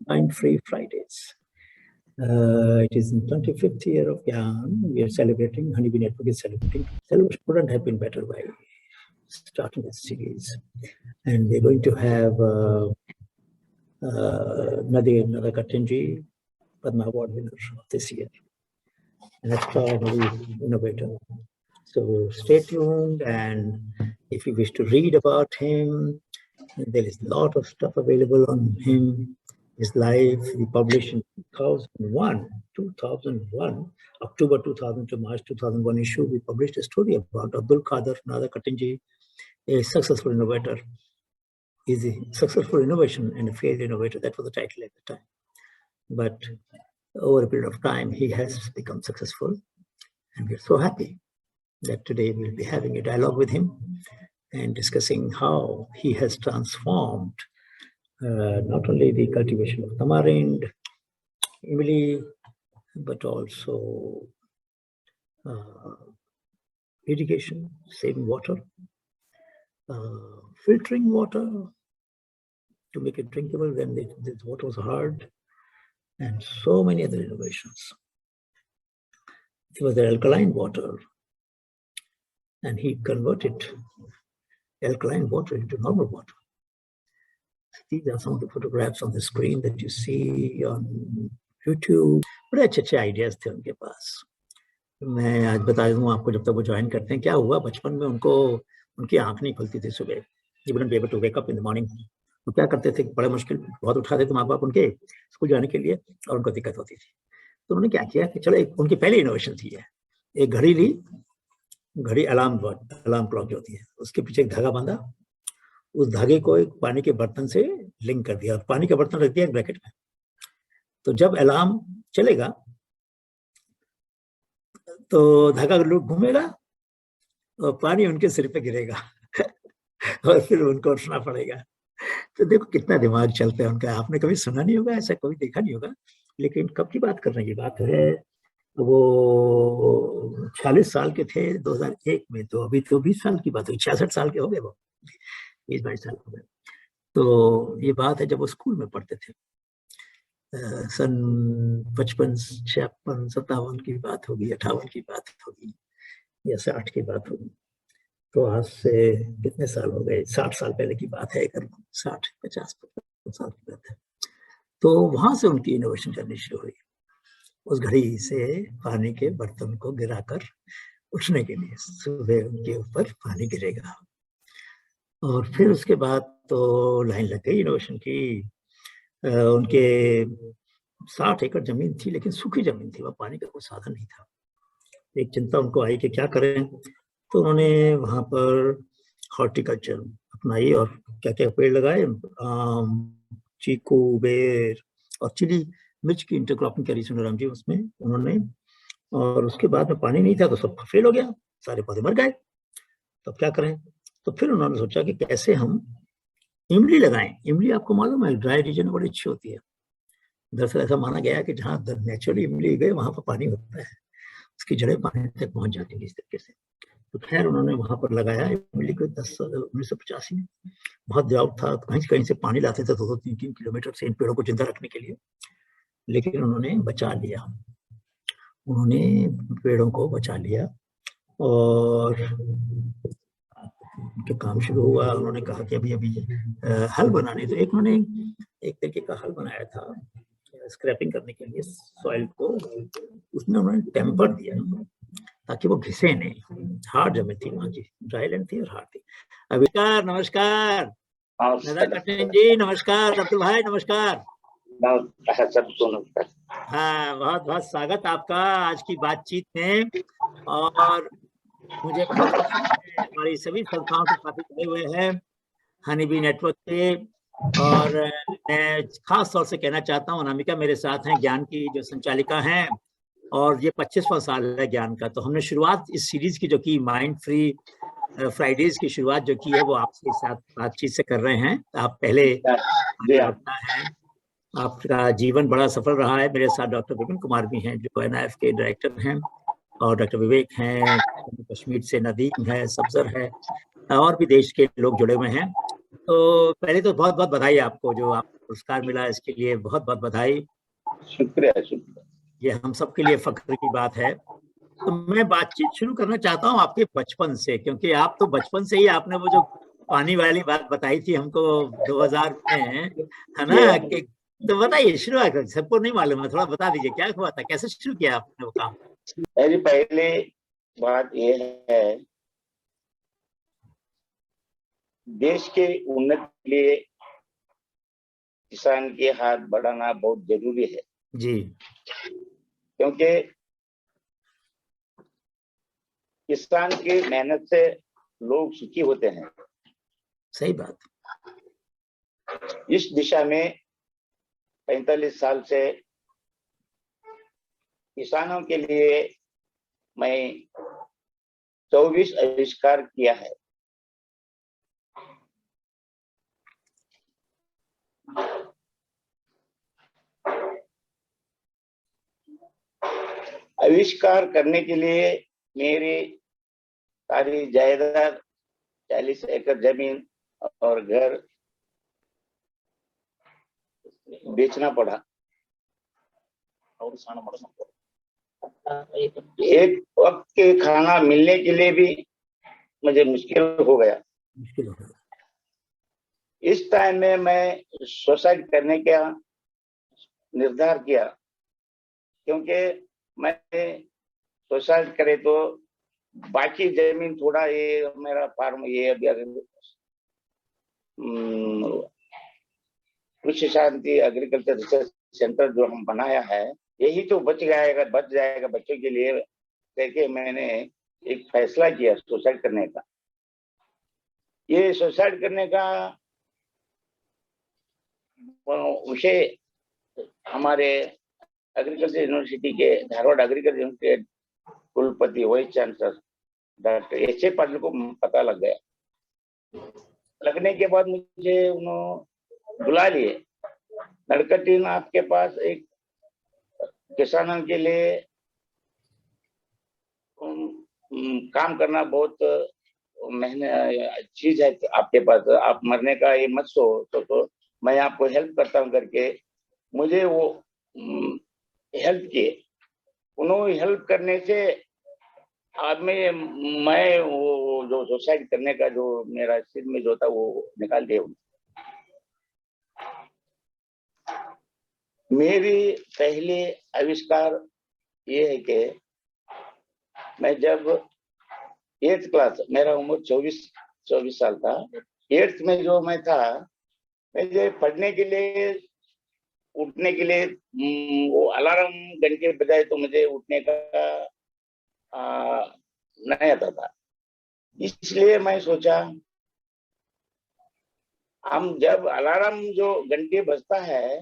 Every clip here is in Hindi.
Mind-Free Fridays. It is in 25th year of GYAN. We are celebrating, Honeybee Network is celebrating. Celebration couldn't have been better by starting this series. And we're going to have Nadir Nadakatinji, Padma Award winner of this year, an extraordinary innovator. So stay tuned, and if you wish to read about him, there is a lot of stuff available on him. His life, we published in 2001, October 2000 to March 2001 issue, we published a story about Abdul Qadir Nadakatinji, a successful innovator. He's a successful innovation and a failed innovator. That was the title at the time. But over a period of time, he has become successful, and we're so happy that today we'll be having a dialogue with him and discussing how he has transformed not only the cultivation of tamarind, imli, but also irrigation, saving water, filtering water to make it drinkable when the water was hard, and so many other innovations. It was the alkaline water, and he converted alkaline water into normal water. These are some of the photographs on the screen that you see on YouTube. बड़े अच्छे आइडियाज थे उनके पास. मैं आज बता दूं आपको, जब तक वो ज्वाइन करते हैं, क्या हुआ बचपन में उनको, उनकी आंख नहीं खुलती थी सुबह. They wouldn't be able to wake up in the morning. वो क्या करते थे, बड़ा मुश्किल बहुत उठाते थे माँ बाप उनके स्कूल जाने के लिए, और उनको दिक्कत होती थी. तो उन्होंने क्या किया कि चलो, एक उनकी पहली इनोवेशन थी, एक घड़ी ली, घड़ी अलार्म क्लॉक जो होती है, उसके पीछे एक धागा बांधा, उस धागे को एक पानी के बर्तन से लिंक कर दिया, पानी का बर्तन रख दिया एक ब्रैकेट में. तो जब अलार्म चलेगा तो धागा घूमेगा और पानी उनके सिर पे गिरेगा और फिर उनको उठना पड़ेगा. तो देखो कितना दिमाग चलता है उनका. आपने कभी सुना नहीं होगा, ऐसा कभी देखा नहीं होगा. लेकिन कब की बात कर रहे हैं, ये बात है वो 46 साल के थे 2001 में. तो अभी तो 20 साल की बात हुई, 66 साल के हो गए वो, 20-22 साल हो गए. तो ये बात है जब वो स्कूल में पढ़ते थे, सन 55, 56, 57 की बात होगी, 58 की बात होगी या 60 की बात होगी. तो आज से कितने साल हो गए, 60 साल पहले की बात है, 60, 50 साल की बात है. तो वहां से उनकी इनोवेशन करनी शुरू हुई, उस घड़ी से पानी के बर्तन को गिराकर उठने के लिए. सुबह उनके ऊपर पानी गिरेगा, और फिर उसके बाद तो लाइन लग गई इनोवेशन की. उनके 60 एकड़ जमीन थी, लेकिन सूखी जमीन थी, वह पानी का कोई साधन नहीं था. एक चिंता उनको आई कि क्या करें. तो उन्होंने वहां पर हॉर्टिकल्चर अपनाई और क्या क्या पेड़ लगाए, आम, चीकू, बेर और चिली मिर्च की इंटरक्रॉपिंग करी सुंदराम जी उसमें उन्होंने. और उसके बाद में पानी नहीं था तो सब फेल हो गया, सारे पौधे मर गए. तो क्या करें. तो फिर उन्होंने सोचा कि कैसे हम इमली लगाएं. इमली आपको मालूम है ड्राई रीजन में बड़ी अच्छी होती है. दरअसल ऐसा माना गया है कि जहाँ नेचुरली इमली गए वहां पर पानी होता है, उसकी जड़ें पानी तक पहुंच जाती है इस तरीके से. तो खैर उन्होंने वहां पर लगाया इमली को 1985 में. बहुत ड्राउट था, तो कहीं कहीं से पानी लाते थे 2-3 किलोमीटर से इन पेड़ों को जिंदा रखने के लिए. लेकिन उन्होंने बचा लिया, उन्होंने पेड़ों को बचा लिया और उनके काम शुरू हुआ. उन्होंने कहा कि अभी हल बनाने. तो उन्होंने एक तरीके का हल बनाया था स्क्रैपिंग करने के लिए सॉइल को. उसमें उन्होंने टेम्पर दिया ताकि वो घिसे नहीं. हार्ड जमीन थी वहाँ की, ड्राई लैंड थी और हार्ड थी. नमस्कार नमस्कार नदाकटिन जी, नमस्कार अब्दुल भाई, नमस्कार. हाँ, बहुत बहुत स्वागत आपका आज की बातचीत में. और मुझे हमारी सभी संस्थाओं के साथी जुड़े हुए हैं हनीबी नेटवर्क के. और मैं खास तौर से कहना चाहता हूँ, अनामिका मेरे साथ हैं, ज्ञान की जो संचालिका हैं, और ये 25वां साल है ज्ञान का. तो हमने शुरुआत इस सीरीज की जो की माइंड फ्री फ्राइडेज की शुरुआत जो की है वो आपके साथ बातचीत से कर रहे हैं. आप पहले हैं, आपका जीवन बड़ा सफल रहा है. मेरे साथ डॉक्टर विपिन कुमार भी हैं जो NIF के डायरेक्टर हैं, और डॉक्टर विवेक हैं, कश्मीर से नदीम है, सब्जर है, और भी देश के लोग जुड़े हुए हैं. तो पहले तो बहुत बहुत बधाई आपको जो आप पुरस्कार मिला, इसके लिए बहुत बहुत बधाई। शुक्रिया शुक्रिया। ये हम सबके लिए फख्र की बात है। तो मैं बातचीत शुरू करना चाहता हूँ आपके बचपन से, क्योंकि आप तो बचपन से ही आपने वो जो पानी वाली बात बताई थी हमको 2000 में, है ना कि, तो बताइए शुरू, सबको नहीं मालूम है, थोड़ा बता दीजिए क्या हुआ था, कैसे शुरू किया आपने वो काम? मेरी पहली बात यह है, देश के उन्नति के लिए किसान के हाथ बढ़ाना बहुत जरूरी है जी। क्योंकि किसान की मेहनत से लोग सुखी होते हैं। सही बात। इस दिशा में 45 साल से किसानों के लिए मैं 24 आविष्कार किया है। आविष्कार करने के लिए मेरी सारी जायदाद, 40 एकड़ जमीन और घर बेचना पड़ा। और एक वक्त के खाना मिलने के लिए भी मुझे मुश्किल हो गया। मुश्किल हो गया। इस टाइम में मैं सुसाइड करने का निर्धार किया, क्योंकि मैंने सुसाइड करे तो बाकी जमीन थोड़ा, ये मेरा फार्म, ये अभी कृषि शांति एग्रीकल्चर रिसर्च सेंटर जो हम बनाया है, यही तो बच जाएगा बच्चों के लिए, करके मैंने एक फैसला किया सुसाइड करने का। ये सुसाइड करने का विषय हमारे एग्रीकल्चर यूनिवर्सिटी के, धारवाड़ एग्रीकल्चर यूनिवर्सिटी के कुलपति वाइस चांसलर डॉक्टर एच.ए. पाटिल को पता लग गया। लगने के बाद मुझे उन्होंने बुला लिए। नरकटिन आपके पास एक किसानों के लिए काम करना बहुत मेहनत चीज है आपके पास, आप मरने का ये मत तो मैं आपको हेल्प करता हूँ करके मुझे वो हेल्प किए। उन्होंने हेल्प करने से अब मैं वो जो सुसाइड करने का जो मेरा सिर में जो था वो निकाल दिया। मेरी पहली आविष्कार ये है कि मैं जब 8th क्लास, मेरा उम्र 24 साल था, 8th में जो मैं था, मुझे पढ़ने के लिए, उठने के लिए वो अलार्म घंटे बजाए तो मुझे उठने का नहीं आता था। इसलिए मैं सोचा, हम जब अलार्म जो घंटे बजता है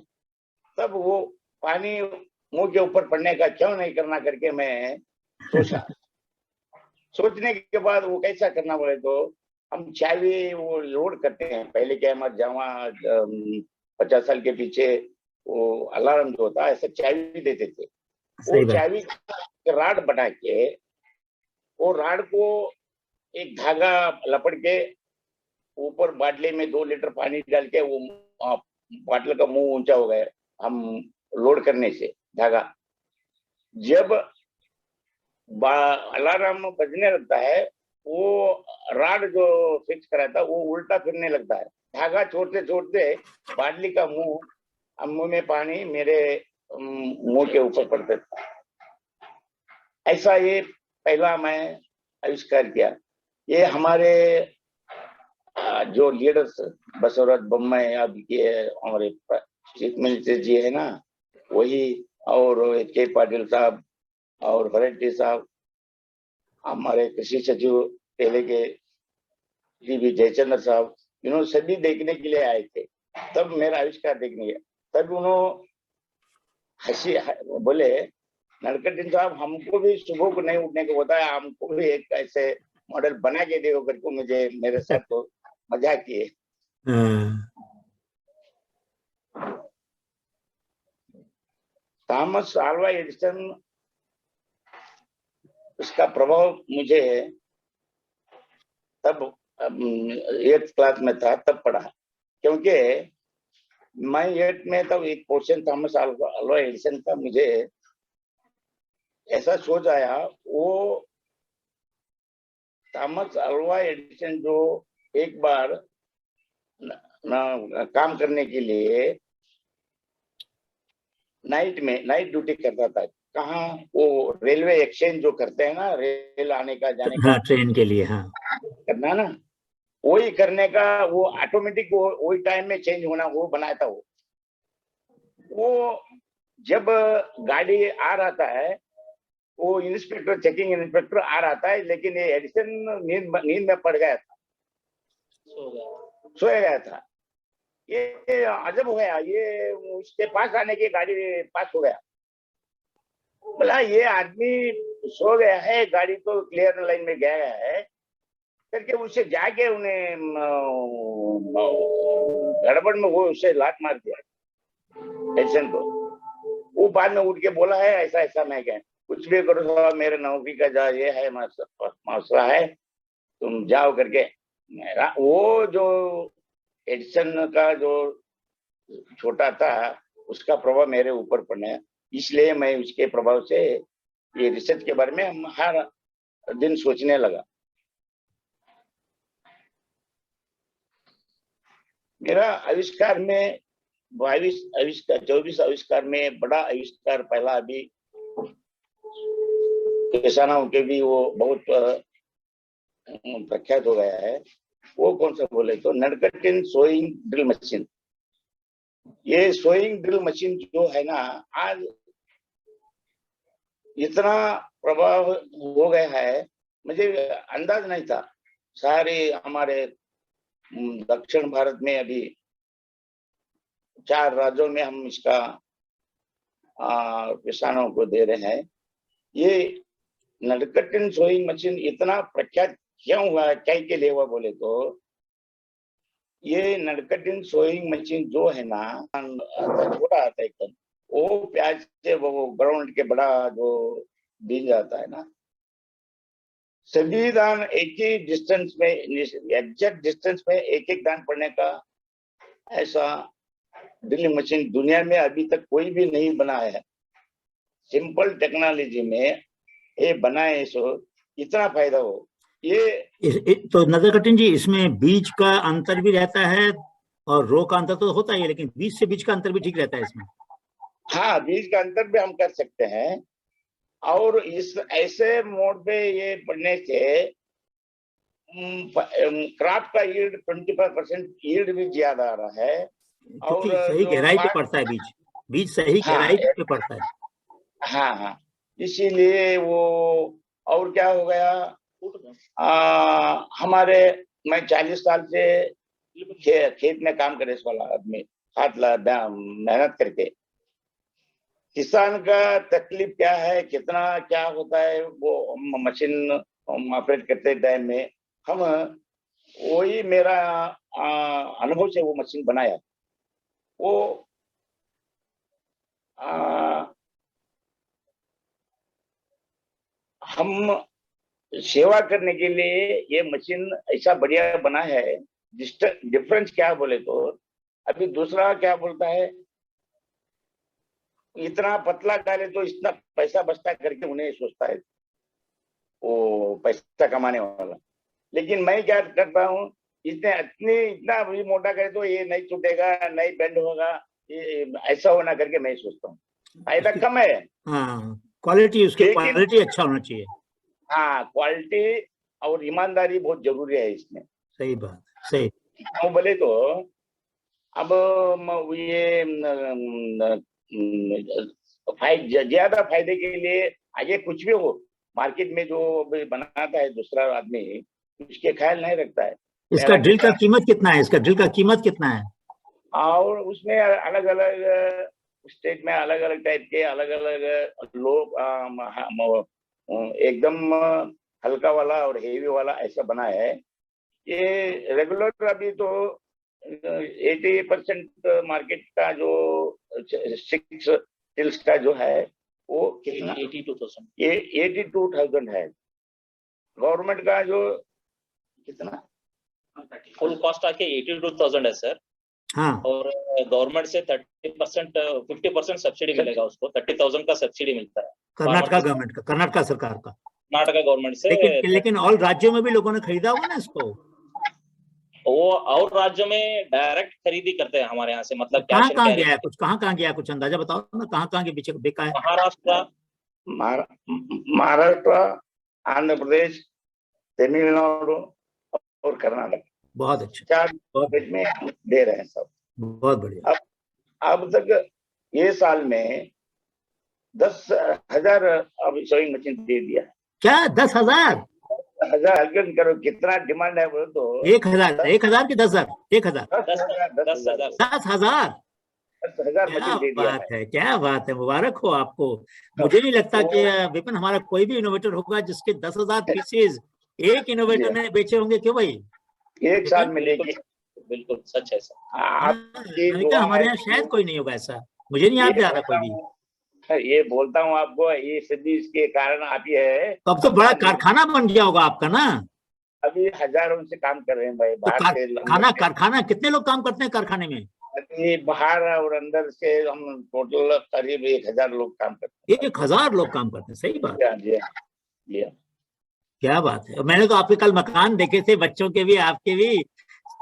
तब वो पानी मुंह के ऊपर पड़ने का क्यों नहीं करना करके मैं सोचा। सोचने के बाद वो कैसा करना पड़े, तो हम चाबी वो लोड करते हैं। पहले क्या, हमारे जहाँ 50 साल के पीछे वो अलार्म जो होता है ऐसा चाबी देते थे। वो चाबी राड बना के, वो राड को एक धागा लपट के ऊपर बाटले में 2 लीटर पानी डाल के, वो बाटले का मुंह ऊंचा हो गया हम लोड करने से धागा। जब अलार्म बजने लगता है, वो राड जो फिक्स करा था वो उल्टा फिरने लगता है। धागा छोड़ते छोड़ते बाटली का मुंह में पानी मेरे मुंह के ऊपर पड़ता था। ऐसा ये पहला मैं आविष्कार किया। ये हमारे जो लीडर्स बसवराज बोम्मई अभी के हमारे चीफ मिनिस्टर जी है ना, वही, और के पाटिल साहब और भरत साहब, हमारे कृषि सचिव पहले के जी जयचंद्र साहब, इन्होंने सभी देखने के लिए आए थे। तब मेरा आविष्कार देखने गया, तब उन्होंने हंसी बोले, नरकटिन साहब हमको भी सुबह को नहीं उठने को होता है, हमको भी एक ऐसे मॉडल बना के दे करके मुझे मेरे साथ तो मजाक किए। थॉमस अल्वा एडिसन, उसका प्रभाव मुझे तब 8th क्लास में था तब पड़ा, क्योंकि मैं 8 में तब एक क्वेश्चन थॉमस अल्वा एडिसन का मुझे ऐसा सोच आया, वो थॉमस अल्वा एडिसन जो एक बार काम करने के लिए नाइट ड्यूटी करता था। कहाँ? वो रेलवे एक्सचेंज जो करते हैं ना, रेल आने का जाने का, हाँ, ट्रेन के लिए, हाँ करना ना, वही करने का, वो ऑटोमेटिक वही टाइम में चेंज होना, वो बनाया था। वो जब गाड़ी आ रहा है, वो इंस्पेक्टर, चेकिंग इंस्पेक्टर आ रहा था, लेकिन ये एडिसन नींद में पड़ गया था, सो गया था। ये अजब हो गया, ये उसके पास आने की गाड़ी पास हो गया। बोला ये आदमी सो गया है, गाड़ी तो क्लियर लाइन में गया है करके उससे जाके उन्हें गड़बड़ में वो उससे लात मार दिया एडिसन को। वो बाद में उठ के बोला है, ऐसा ऐसा मैं क्या, कुछ भी करो साहब, मेरे नौकरी का जा ये है मसला है, तुम जाओ करके। मेरा वो जो एडिसन का जो छोटा था, उसका प्रभाव मेरे ऊपर पड़ा, इसलिए मैं उसके प्रभाव से ये रिसर्च के बारे में हर दिन सोचने लगा। मेरा आविष्कार में 24 आविष्कार में बड़ा आविष्कार पहला अभी किसानों के भी वो बहुत प्रख्यात हो गया है। वो कौन सा बोले तो नडकटिन सोइंग ड्रिल मशीन। ये सोइंग ड्रिल मशीन जो है ना, आज इतना प्रभाव हो गया है, मुझे अंदाज नहीं था। सारे हमारे दक्षिण भारत में अभी 4 राज्यों में हम इसका किसानों को दे रहे हैं। ये नडकटिन सोइंग मशीन इतना प्रख्यात क्यों हुआ, क्या के लिए हुआ बोले तो, ये नडकटिन सोइंग मशीन जो है ना, छोटा आता है एकदम, वो प्याज से वो ग्राउंड के बड़ा जो बीज आता है ना, सभी दान एक ही डिस्टेंस में, एग्जैक्ट डिस्टेंस में एक एक दान पड़ने का ऐसा ड्रिलिंग मशीन दुनिया में अभी तक कोई भी नहीं बनाया है। सिंपल टेक्नोलॉजी में ये बनाए, सो इतना फायदा हो। ये तो नजरकटिन जी, इसमें बीज का अंतर भी रहता है और रो का अंतर तो होता ही है, लेकिन बीज से बीज का अंतर भी ठीक रहता है इसमें? हाँ, बीज का अंतर भी हम कर सकते हैं, और इस ऐसे मोड पे ये पढ़ने से क्रॉप का यील्ड 25% यील्ड भी ज्यादा आ रहा है। और क्योंकि सही जो गहराई पे पड़ता है बीज, बीज सही हाँ गहराई पे पड़ता है। हाँ हाँ, इसीलिए वो। और क्या हो गया, हमारे, मैं 40 साल से खेत में काम करे वाला आदमी, हाथ मेहनत करके। किसान का तकलीफ क्या है, कितना क्या होता है, वो मशीन ऑपरेट करते टाइम में हम, वही मेरा अनुभव से वो मशीन बनाया। वो हम सेवा करने के लिए ये मशीन ऐसा बढ़िया बना है। डिफरेंस क्या बोले तो, अभी दूसरा क्या बोलता है, इतना पतला डाले तो इतना पैसा बचता करके उन्हें सोचता है वो पैसा कमाने वाला। लेकिन मैं क्या करता हूँ, इतना भी मोटा करे तो ये नहीं टूटेगा, नहीं बेंड होगा, ये ऐसा होना करके मैं सोचता हूँ, फायदा कम है। हाँ, क्वालिटी, उसकी लेकिन क्वालिटी अच्छा होना चाहिए। हाँ, क्वालिटी और ईमानदारी बहुत जरूरी है इसमें। सही बात, सही। क्यों बोले तो, अब ये ज्यादा फायदे के लिए आगे कुछ भी हो, मार्केट में जो बनाता है दूसरा आदमी, उसके ख्याल नहीं रखता है। इसका मेरा ड्रिल का किसान, कीमत कितना है? इसका ड्रिल का कीमत कितना है? और उसमें अलग अलग स्टेट में अलग अलग टाइप के अलग अलग लोग एकदम हल्का वाला और हेवी वाला ऐसा बना है। ये रेगुलर अभी तो 80% मार्केट का जो 6 टिल्स का जो है वो कितना, 82,000 है। गवर्नमेंट का जो कितना, फुल कॉस्ट आके 82,000 है सर। हाँ, और गवर्नमेंट से 30% 50% सब्सिडी मिलेगा उसको, 30,000 का सब्सिडी मिलता है कर्नाटका गवर्नमेंट का, कर्नाटका सरकार का। कर्नाटका गवर्नमेंट से। लेकिन और राज्यों में भी लोगों ने खरीदा होगा ना इसको। वो और राज्यों में डायरेक्ट खरीदी करते हैं हमारे यहाँ से, मतलब कहाँ कैश एंड कहाँ कैरी। गया है, कुछ कहाँ गया है, कुछ अंदाजा बताओ ना, कहाँ कहाँ के बिका है। महाराष्ट्र, महाराष्ट्र, आंध्र प्रदेश, तमिलनाडु और कर्नाटक, बहुत अच्छा, 4 बहुत स्टेट में हम दे रहे हैं सब। बहुत बढ़िया। अब तक ये साल में 10,000 अब सोइंग मशीन दे दिया। क्या 10,000? 10,000 करो, कितना डिमांड है बोलो तो। 1,000, 1,000 की 10,000? 1,000, 10,000, 10,000 10,000? 10,000 क्या मशीन दे दिया है। बात है, क्या बात है, मुबारक हो आपको। मुझे नहीं लगता कि विपिन हमारा कोई भी इनोवेटर होगा जिसके 10,000 पीसेज एक इनोवेटर ने बेचे होंगे, क्यों भाई? एक साल में लेके। बिल्कुल सच है सर। आपकी मैंने कहा हमारे यहाँ शायद कोई नहीं होगा ऐसा, मुझे नहीं याद आ रहा कोई भी। ये बोलता हूँ आपको, ये सभी इसके कारण आप ही है। तो अब तो बड़ा कारखाना बन गया होगा आपका ना। अभी हजारों से काम कर रहे हैं भाई, तो बाहर से कारखाना कितने लोग काम करते हैं कारखाने में? अभी बाहर और अंदर से हम टोटल करीब 1,000 लोग काम करते हैं। 1,000 लोग काम करते हैं, सही बात। जी। क्या बात है। मैंने तो आपके कल मकान देखे थे, बच्चों के भी आपके भी,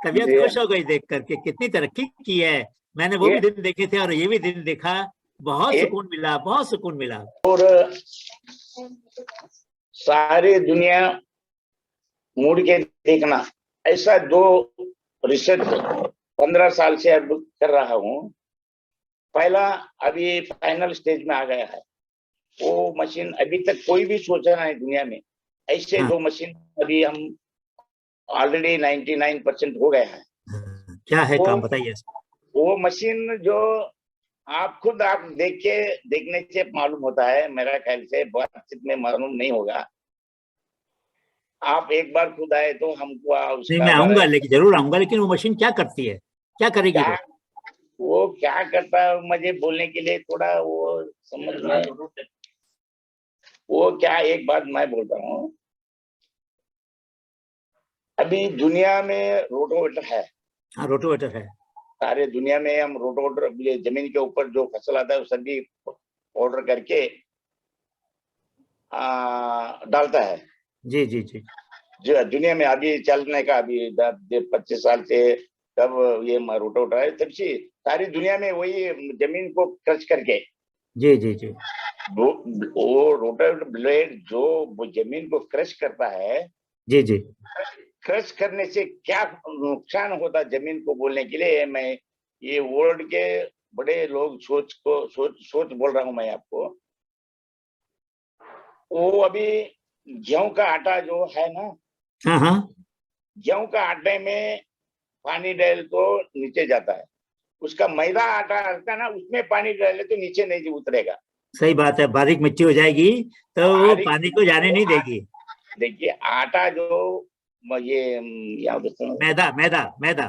तबीयत खुश हो गई देख करके, कितनी तरक्की की है। मैंने वो भी दिन देखे थे और ये भी दिन देखा, बहुत सुकून मिला, बहुत सुकून मिला। और सारी दुनिया मुड़ के देखना, ऐसा जो रिसर्च 15 साल से अब कर रहा हूँ, पहला अभी फाइनल स्टेज में आ गया है। वो मशीन अभी तक कोई भी सोचा नहीं दुनिया में, ऐसे दो मशीन अभी हम ऑलरेडी 99% हो गया है। क्या है काम बताइए। वो मशीन जो आप खुद आप देखने से मालूम होता है, मेरा ख्याल से बातचीत में मालूम नहीं होगा। आप एक बार खुद आए तो हमको नहीं, मैं आऊंगा, लेकिन जरूर आऊंगा, लेकिन वो मशीन क्या करती है, क्या करेगी? वो क्या करता है मुझे बोलने के लिए थोड़ा वो समझ में, वो क्या, एक बात मैं बोलता हूँ, अभी दुनिया में रोटोवेटर है। हाँ, रोटोवेटर है सारे दुनिया में। हम रोटोवेटर जमीन के ऊपर जो फसल आता है वो सभी ऑर्डर करके डालता है। जी जी जी। जो दुनिया में अभी चलने का, अभी 25 साल से तब ये रोटोवेटर है, तब से सारी दुनिया में वही जमीन को क्रश करके। जी जी जी। वो रोटोवेटर ब्लेड जो वो जमीन को क्रश करता है। जी जी। क्रश करने से क्या नुकसान होता है जमीन को बोलने के लिए मैं ये वर्ल्ड के बड़े लोग सोच बोल रहा हूं मैं आपको। वो अभी गेहूं का आटा जो है ना, हाँ हाँ, गेहूं का आटे में पानी डाल तो नीचे जाता है। उसका मैदा आटा रहता है ना, उसमें पानी डाले तो नीचे नहीं उतरेगा। सही बात है, बारीक मिट्टी हो जाएगी तो वो पानी को जाने नहीं देगी। देखिए आटा जो ये मैदा मैदा मैदा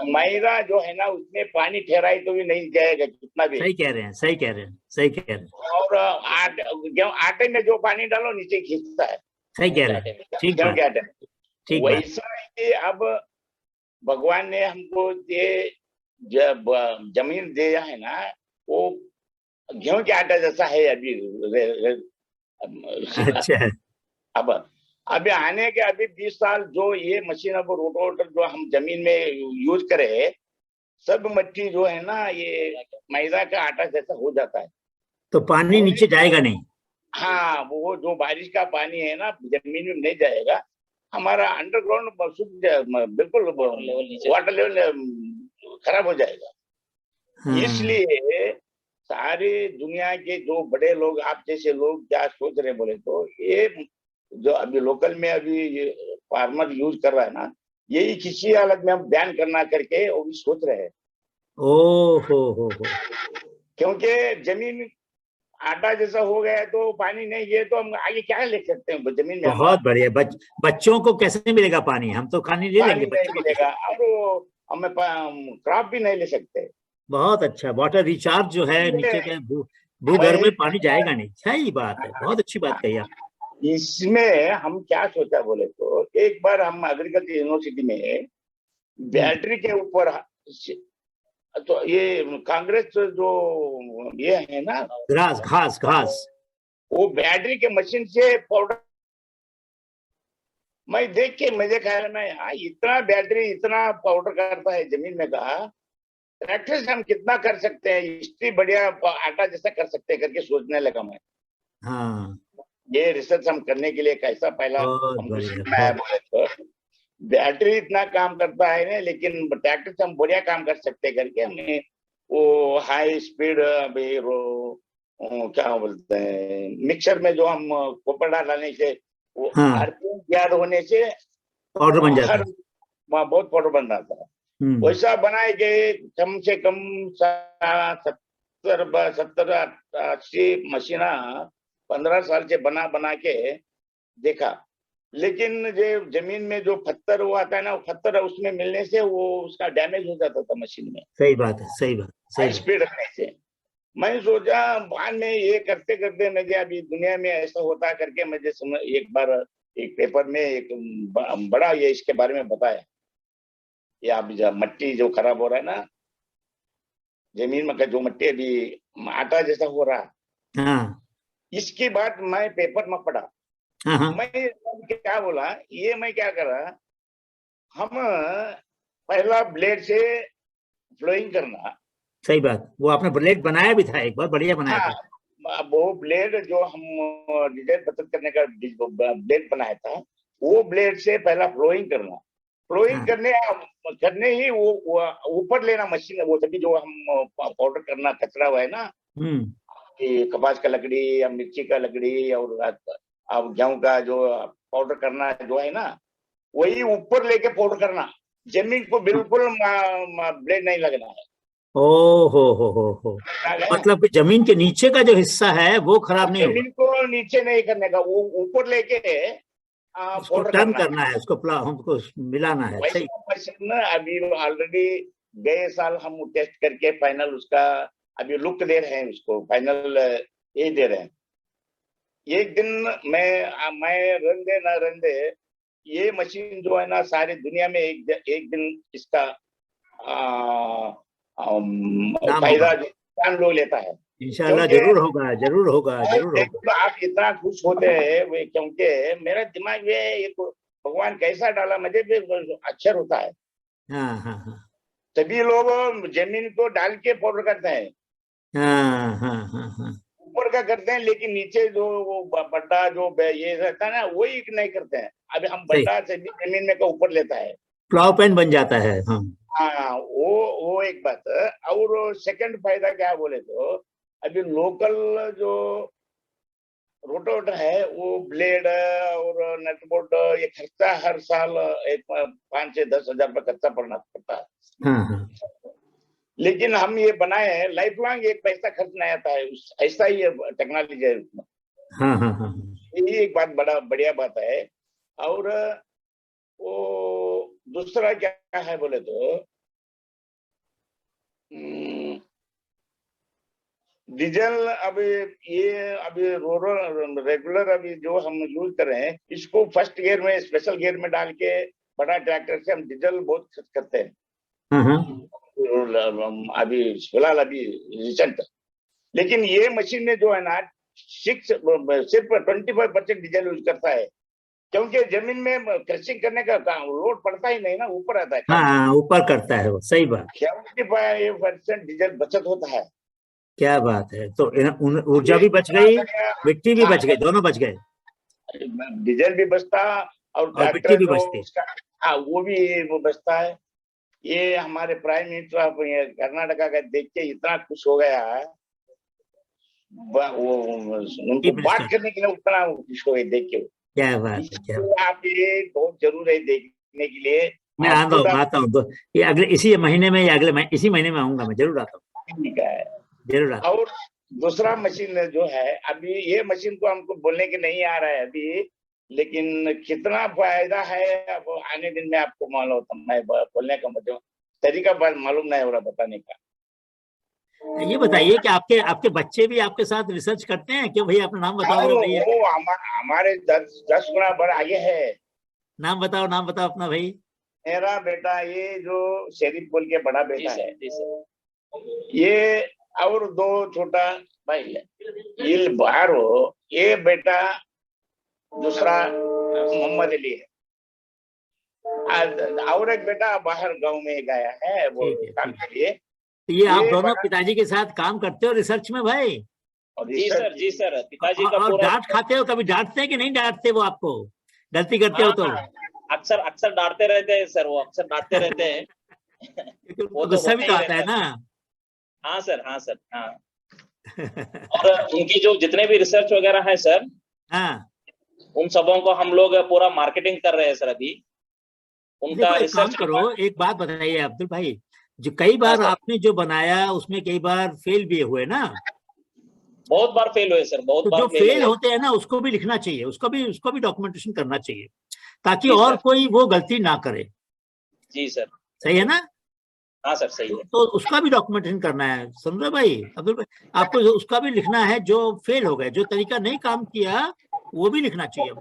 मैदा जो है ना, उसमें पानी ठहराई तो भी नहीं जाएगा कितना भी। सही कह रहे हैं, सही कह रहे हैं, सही कह रहे हैं। और आटे में जो पानी डालो नीचे खींचता है। सही कह रहे हैं, ठीक बात, आटे में ठीक बात। वैसा ही अब भगवान ने हमको ये जब जमीन दिया है ना, वो गेहूं के आटा जैसा है अभी। अच्छा, अब अभी आने के अभी 20 साल जो ये मशीन अब रोटोवेटर जो हम जमीन में यूज करें, सब मिट्टी जो है ना ये मैदा का आटा जैसा हो जाता है। तो पानी नीचे जाएगा नहीं। हाँ, वो जो बारिश का पानी है ना जमीन में नहीं जाएगा, हमारा अंडरग्राउंड बिल्कुल वाटर लेवल खराब हो जाएगा। हाँ। इसलिए सारी दुनिया के जो बड़े लोग, आप जैसे लोग क्या सोच रहे बोले तो, ये जो अभी लोकल में अभी फार्मर यूज कर रहा है ना, यही किसी हालत में हम बैन करना करके वो भी सोच रहे हैं। ओ हो। क्योंकि जमीन आटा जैसा हो गया है तो पानी नहीं है तो हम आगे क्या ले सकते हैं जमीन में। बहुत बढ़िया। बच्चों को कैसे मिलेगा पानी? हम तो खाने ले लेंगे, नहीं मिलेगा और हमें क्रॉप भी नहीं ले सकते। बहुत अच्छा। वाटर रिचार्ज जो है नीचे के भूगर्भ में पानी जाएगा नहीं। सही बात है, बहुत अच्छी बात कही आप। इसमें हम क्या सोचा बोले तो, एक बार हम एग्रीकल्चर यूनिवर्सिटी में बैटरी के ऊपर तो ये कांग्रेस जो ये है ना, घास घास वो बैटरी के मशीन से पाउडर, मैं देख के मुझे ख्याल में यार इतना बैटरी इतना पाउडर करता है जमीन में का, ट्रैक्टर से हम कितना कर सकते हैं, इससे बढ़िया आटा जैसा कर सकते हैं करके सोचने लगा मैं। हाँ, ये रिसर्च हम करने के लिए कैसा पहला बहुत हमको बढ़िया, सीखना है बोले तो बैटरी इतना काम करता है ना, लेकिन ट्रैक्टर से हम बढ़िया काम कर सकते हैं करके हमने वो हाई स्पीड अभी क्या बोलते हैं मिक्सर में जो हम कोपड़ा डालने से वो हाँ, अर्थिंग याद होने से पाउडर बन जाता हर है। वहाँ बहुत पाउडर बन रहा था। वैसा बनाए गए कम से कम 70-80 मशीना 15 साल से बना बना के देखा, लेकिन जो जमीन में जो पत्थर वो आता है ना, वो पत्थर उसमें मिलने से वो उसका डैमेज हो जाता था मशीन में, सही बात है, सही बात, सही हाई बात। स्पीड रखने से। मैं सोचा बाद में ये करते करते मुझे अभी दुनिया में ऐसा होता करके मुझे एक बार एक पेपर में एक बड़ा ये इसके बारे में बताया, ये अभी मट्टी जो खराब हो रहा है ना जमीन में का, जो मट्टी अभी आटा जैसा हो रहा, हाँ, इसकी बात मैं पेपर में पढ़ा। हाँ, हाँ, मैं क्या बोला, ये मैं क्या करा, हम पहला ब्लेड से फ्लोइंग करना। सही बात। वो आपने ब्लेड बनाया भी था, एक बार बढ़िया बनाया हाँ, था। वो ब्लेड जो हम डिजाइन बचत करने का ब्लेड बनाया था, वो ब्लेड से पहला फ्लोइंग करना, फ्लोइंग हाँ, करने ही वो ऊपर लेना मशीन, वो सभी जो हम पाउडर करना कचरा हुआ है ना, कि कपास का लकड़ी या मिर्ची का लकड़ी और अब गेहूं का जो पाउडर करना जो है ना, वही ऊपर लेके पाउडर करना, जमीन को बिल्कुल ब्लेड नहीं लगना है। ओ हो। मतलब कि जमीन के नीचे का जो हिस्सा है वो खराब नहीं होगा, जमीन को नीचे नहीं करने का, वो ऊपर लेके उसको पाउडर टर्न करना करना है, उसको हमको मिलाना है। है। सही। वैसा मशीन अभी ऑलरेडी गए साल हम टेस्ट करके फाइनल उसका अभी लुक दे रहे हैं, उसको फाइनल ये दे रहे हैं। एक दिन मैं रन दे ना रन दे, ये मशीन जो है ना सारी दुनिया में एक दिन इसका नाम होगा, फायदा जान लोग लेता है। इंशाल्लाह क्योंकि जरूर होगा, जरूर होगा, जरूर होगा। तो आप इतना खुश होते हैं क्योंकि मेरा दिमाग में एक भगवान कैसा डाला मुझे भी अक्षर होता है। हाँ, हाँ, हाँ, सभी लोग जमीन को डाल के पाउडर करते हैं, हाँ, हाँ, हाँ, हाँ। ऊपर का करते हैं, लेकिन नीचे जो वो बड्डा जो ये रहता है ना वही नहीं करते हैं। अभी हम सही, बड्डा से भी जमीन में का ऊपर लेता है। प्लाव पेन बन जाता है। हाँ, हाँ, वो एक बात है। और सेकंड फायदा क्या बोले तो अभी लोकल जो रोटोवेटर है वो ब्लेड और नट बोल्ट ये खर्चा हर साल एक 5 से 10 हजार रुपये खर्चा पड़ता है। हाँ, हाँ, लेकिन हम ये बनाए हैं लाइफ लॉन्ग, एक पैसा खर्च नहीं आता है, ऐसा ही टेक्नोलॉजी है उसमें। हाँ, हाँ, हाँ, ये एक बात बड़ा बढ़िया बात है। और वो दूसरा क्या है बोले तो डीजल अभी रेगुलर अभी जो हम यूज कर रहे हैं, इसको फर्स्ट गियर में स्पेशल गियर में डाल के बड़ा ट्रैक्टर से हम डीजल बहुत खर्च करते हैं। हाँ, हाँ, अभी फिलहाल अभी रिसेंट, लेकिन ये मशीन में जो है ना सिर्फ 25% डीजल यूज करता है, क्योंकि जमीन में क्रशिंग करने का लोड पड़ता ही नहीं ना, ऊपर आता है हाँ, काम। हाँ, ऊपर करता है वो। सही बात। 75% डीजल बचत होता है। क्या बात है। तो ऊर्जा भी बच गई, मिट्टी भी बच गई, दोनों बच गए, डीजल भी बचता और और मिट्टी ट्रैक्टर भी जो बचती। उसका वो भी वो बचता है। ये हमारे प्राइम मिनिस्टर ऑफ कर्नाटका का देख के इतना खुश हो गया है, वो उनको चीफ बात मिनिस्टर। करने के लिए उतना खुश हो गए देख के। क्या बात है, क्या बात। इसलिए आप ये बहुत जरूर है देखने के लिए। मैं आप आता खुद हूँ, आता हूँ। तो ये अगले इसी महीने में या अगले महीने, इसी महीने में आऊंगा, मैं जरूर आता हूँ, का है। जरूर आता और दूसरा मशीन जो है, अभी ये मशीन को हमको बोलने के नहीं आ रहा है अभी, लेकिन कितना फायदा है अब आने दिन में आपको मालूम होता। मैं बोलने का मुझे तरीका मालूम नहीं हो रहा बताने का। हूँ। ये बताइए कि आपके आपके बच्चे भी आपके साथ रिसर्च करते हैं क्यों भैया? अपना नाम बताओ जरा भैया। वो हमारे 10 गुना बड़ा आगे है। नाम बताओ, नाम बताओ अपना भाई। मेरा बेटा ये जो शेरिफ बोल के बड़ा बेटा है, ये और दो छोटा भाई ये बाहर हो, ये बेटा दूसरा मोहम्मद अली है, और एक बेटा बाहर गांव में गया है वो ठीक है, काम ठीक है। के लिए। तो ये आप ये दोनों बड़ा पिताजी के साथ काम करते हो रिसर्च में भाई? और जी सर, जी सर, पिताजी का और पूरा डांट खाते हो? कभी डांटते हैं कि नहीं डांटते वो आपको, गलती करते हो तो? हाँ, अक्सर अक्सर डांटते रहते हैं सर, वो अक्सर डांटते रहते हैं। क्योंकि वो उनको तो गुस्सा भी होता तो ही आता है रहता ना। है। हाँ सर, हाँ सर, हाँ। और उनकी जो जितने भी रिसर्च वगैरह है सर, हाँ, उन सबों को हम लोग पूरा मार्केटिंग कर रहे हैं सर अभी। देखो उनका एक काम रिसर्च के करो, बाद। एक बात बताइए अब्दुल भाई, जो कई हाँ बार सर, आपने जो बनाया उसमें कई बार फेल भी हुए ना, बहुत बार फेल हुए सर, बहुत तो बार जो फेल फेल हुए। होते हैं ना उसको भी लिखना चाहिए, उसको भी डॉक्यूमेंटेशन करना चाहिए, ताकि जी और सर, कोई वो गलती ना करे। जी सर। सही है ना? हाँ सर, सही है। तो उसका भी डॉक्यूमेंटेशन करना है, समझो भाई अब्दुल भाई, आपको उसका भी लिखना है, जो फेल हो गए, जो तरीका नहीं काम किया वो भी लिखना चाहिए।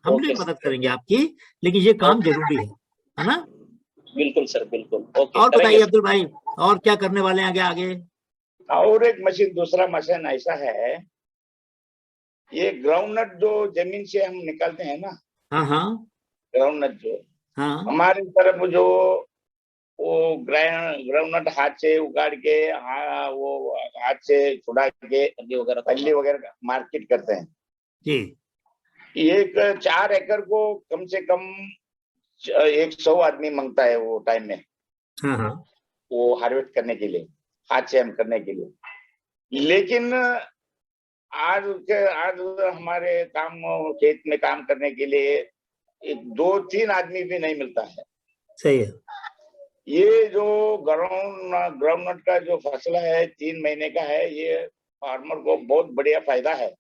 हम भी ओके मदद सर, करेंगे आपकी, लेकिन ये काम ओके, जरूरी है ना? बिल्कुल सर, बिल्कुल, ओके और करेंगे बताइए सर। अब्दुल भाई, और क्या करने वाले हैं आगे आगे? और एक मशीन, दूसरा मशीन ऐसा है, ये ग्राउंडनट जो जमीन से हम निकालते हैं ना, हाँ हाँ ग्राउंडनट जो हाँ। हमारी तरफ जो वो ग्राउंडनट हाथ से उगाड़ के, हाँ वो हाथ से छुड़ा के पल्ली वगैरह पल्ली वगैरह मार्केट करते हैं। जी। एक 4 एकड़ को कम से कम 100 आदमी मांगता है वो टाइम में, हाँ हाँ। वो हार्वेस्ट करने के लिए, हाथ से हम करने के लिए। लेकिन आज हमारे काम, खेत में काम करने के लिए 2-3 आदमी भी नहीं मिलता है। सही है। ये जो ग्राउंडनट का जो फसला है 3 महीने का है, ये फार्मर को बहुत बढ़िया फायदा है।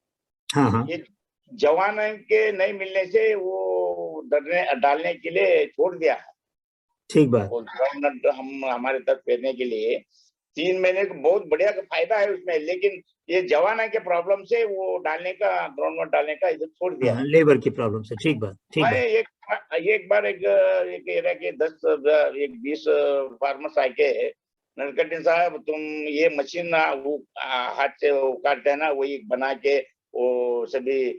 हाँ हाँ। ये जवान के नहीं मिलने से वो डालने के लिए छोड़ दिया है। ठीक बात। और ग्राउंडनट हम हमारे तक पेरने के लिए 3 महीने का बहुत बढ़िया फायदा है उसमें, लेकिन ये जवाना के प्रॉब्लम से वो डालने का, ग्राउंडनट डालने का इधर छोड़ दिया हाँ, है। लेबर की प्रॉब्लम से। ठीक बात, ठीक मैं बात। एक बार एक एरिया के 20 फार्मर्स आके, नरकटिन साहब तुम ये मशीन हाथ से काटते हैं ना, वही बना के वो सभी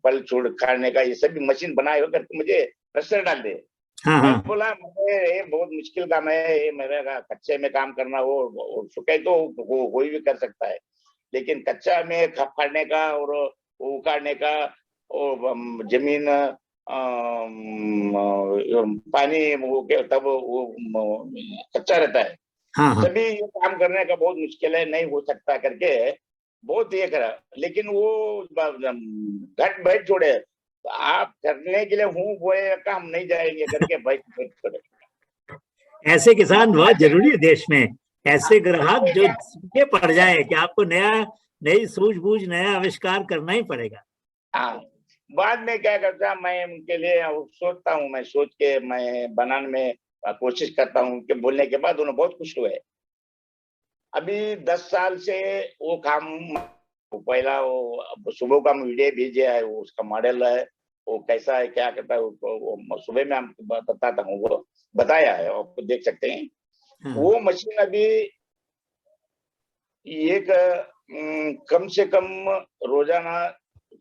फल छूड़ खाने का ये सभी मशीन बनाए हो करके मुझे रजिस्टर डाल दे। हाँ मैं हाँ। बोला मुझे ये बहुत मुश्किल काम है, ये मेरे कच्चे में काम करना, वो सुखाई तो कोई भी कर सकता है, लेकिन कच्चा में फाड़ने का और उखाड़ने का, और जमीन पानी वो तब वो कच्चा रहता है, हाँ हाँ। सभी ये काम करने का बहुत मुश्किल है, नहीं हो सकता करके बहुत ये करा। लेकिन वो घट बैठ छोड़े, तो आप करने के लिए हूँ बोले का हम नहीं जाएंगे करके बैठ बैठ छोड़े। ऐसे किसान बहुत जरूरी है देश में, ऐसे ग्राहक जो सूखे पड़ जाए कि आपको नई सूझबूझ, नया आविष्कार करना ही पड़ेगा। हाँ, बाद में क्या करता, मैं उनके लिए सोचता हूँ, मैं सोच के मैं बनाने में कोशिश करता हूँ कि बोलने के बाद उन्हें बहुत खुश हुए। अभी 10 साल से वो काम, पहला वो सुबह का वीडियो भेजे है, वो उसका मॉडल है, वो कैसा है क्या करता है, वो सुबह में हम बताता हूँ, वो बताया है, आपको देख सकते हैं। हाँ वो मशीन अभी एक कम से कम रोजाना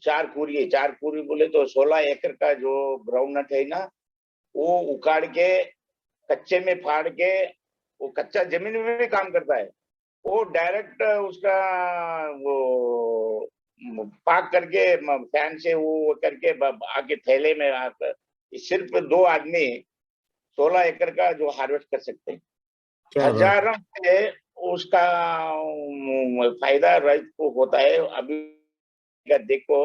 4 पूरी बोले तो 16 एकड़ का जो ग्राउंडनट है ना, वो उखाड़ के कच्चे में फाड़ के, वो कच्चा जमीन में भी काम करता है, वो डायरेक्ट उसका वो पाक करके फैन से वो करके आके थैले में आकर, सिर्फ 2 आदमी 16 एकड़ का जो हार्वेस्ट कर सकते हैं। क्या बात। हजारों से उसका फायदा रैत को होता है। अभी का देखो,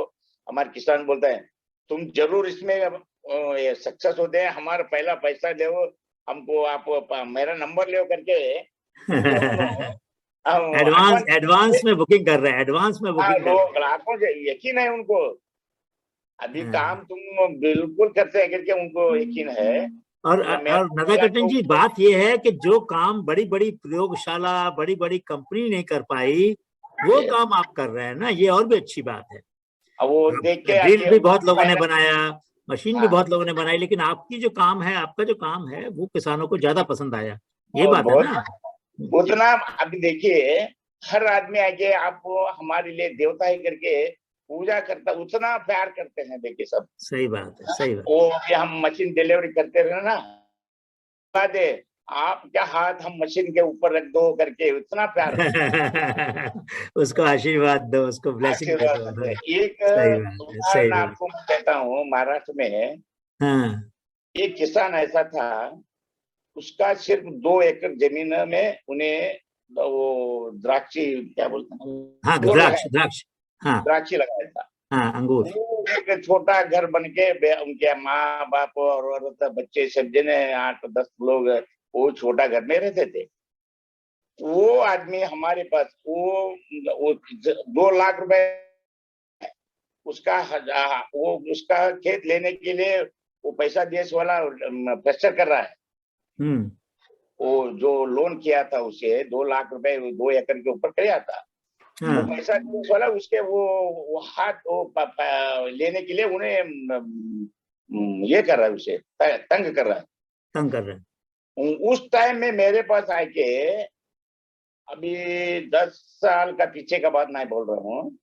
हमारे किसान बोलते हैं तुम जरूर इसमें सक्सेस होते हैं, हमारा पहला पैसा दो हमको, आप मेरा नंबर ले करके एडवांस एडवांस में बुकिंग कर रहे हैं, एडवांस में बुकिंग कर रहे लोग लाखों से यकीन है उनको, अभी हैं। काम तुम बिल्कुल करते हैं करके उनको यकीन है। ये और मेरा नदाकटन जी, तो बात यह है कि जो काम बड़ी बड़ी प्रयोगशाला, बड़ी बड़ी कंपनी नहीं कर पाई, वो काम आप कर रहे हैं ना, ये और भी अच्छी बात है। वो देख के ड्रिल आके भी बहुत लोगों ने पहला, बनाया, मशीन भी बहुत लोगों ने बनाई, लेकिन आपकी जो काम है, आपका जो काम है वो किसानों को ज्यादा पसंद आया, ये बात है बहुत ना? उतना अभी देखिए, हर आदमी आके आप हमारे लिए देवता ही करके पूजा करता, उतना प्यार करते हैं। देखिए सब, सही बात है, सही बात। वो कि हम मशीन डिलीवरी करते रहे ना, दे आप क्या हाथ हम मशीन के ऊपर रख दो करके, उतना प्यार। उसको आशीर्वाद दो, उसको ब्लेसिंग दे आशीर्वाद दो। देते हाँ, हैं। एक सही बात है, सही उदाहरण बात। आपको मैं कहता हूँ, महाराष्ट्र में हाँ एक किसान ऐसा था, उसका सिर्फ 2 एकड़ जमीन में उन्हें वो द्राक्षी क्या बोलते हैं, हाँ, वो द्राक्ष लगाया, द्राक्ष। हाँ द्राक्षी लगाया था। हाँ, अंगूर। वो एक छोटा घर बन के उनके माँ बाप और औरत बच्चे सब जने 8-10 लोग वो छोटा घर में रहते थे। वो आदमी हमारे पास वो 2 लाख रुपए उसका वो उसका खेत लेने के लिए वो पैसा देश वाला प्रेशर कर रहा है। हम्म। वो जो लोन किया था उसे 2 लाख रुपए 2 एकड़ के ऊपर किया था, वो हाँ, पैसा देश वाला उसके वो हाथ वो लेने के लिए उन्हें ये कर रहा है, उसे तंग कर रहा है। तंग कर रहे हैं। उस टाइम में मेरे पास आके, अभी 10 साल का पीछे का बात मैं बोल रहा हूँ,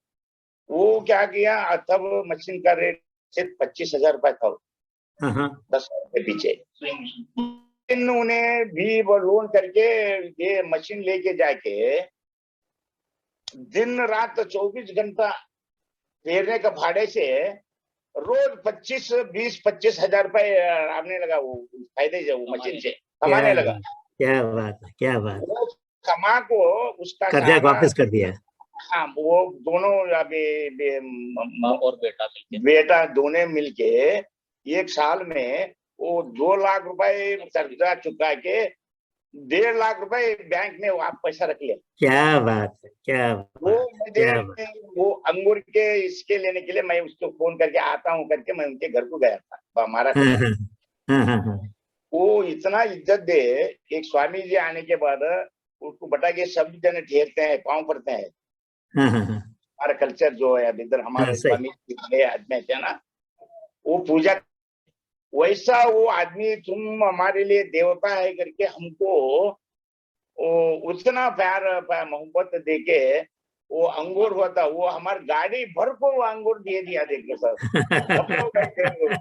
वो क्या किया, तब मशीन का रेट सिर्फ 25,000 रुपए था, हाँ हाँ 10 साल के पीछे। उन्हें भी वो लोन करके ये मशीन लेके जाके दिन रात 24 घंटा फेरने का भाड़े से रोज 25,000 रुपए आने लगा, वो फायदे जो वो मशीन से क्या कमाने लगा। बात, क्या बात है, क्या बात। वो कमा को उसका कर्जा सारा, वापस कर दिया। हाँ वो दोनों अभी माँ और बेटा मिलके, बेटा दोनों मिलके 1 साल में वो 2 लाख रुपए कर्जा चुका के 1.5 लाख रुपए बैंक में आप पैसा रख लिया। क्या बात है, क्या वो बात है, मुझे क्या बात। वो अंगूर के इसके लेने के लिए मैं उसको फोन करके आता हूँ करके मैं उनके घर को गया था महाराष्ट्र हाँ में। हाँ हाँ हाँ हाँ वो इतना इज्जत दे, एक स्वामी जी आने के बाद उसको बता के सब जने ठहरते हैं, पाँव पड़ते हैं। हाँ हाँ हाँ हमारा कल्चर जो है अब इधर हाँ, हमारे सही। स्वामी जी आदमी थे ना, वो पूजा, वैसा वो आदमी तुम हमारे लिए देवता है करके हमको उतना प्यार मोहब्बत देके वो अंगूर होता, वो हमारी गाड़ी भर को वो अंगूर दिए दिया, देखो सर सब लोग बैठे हुए।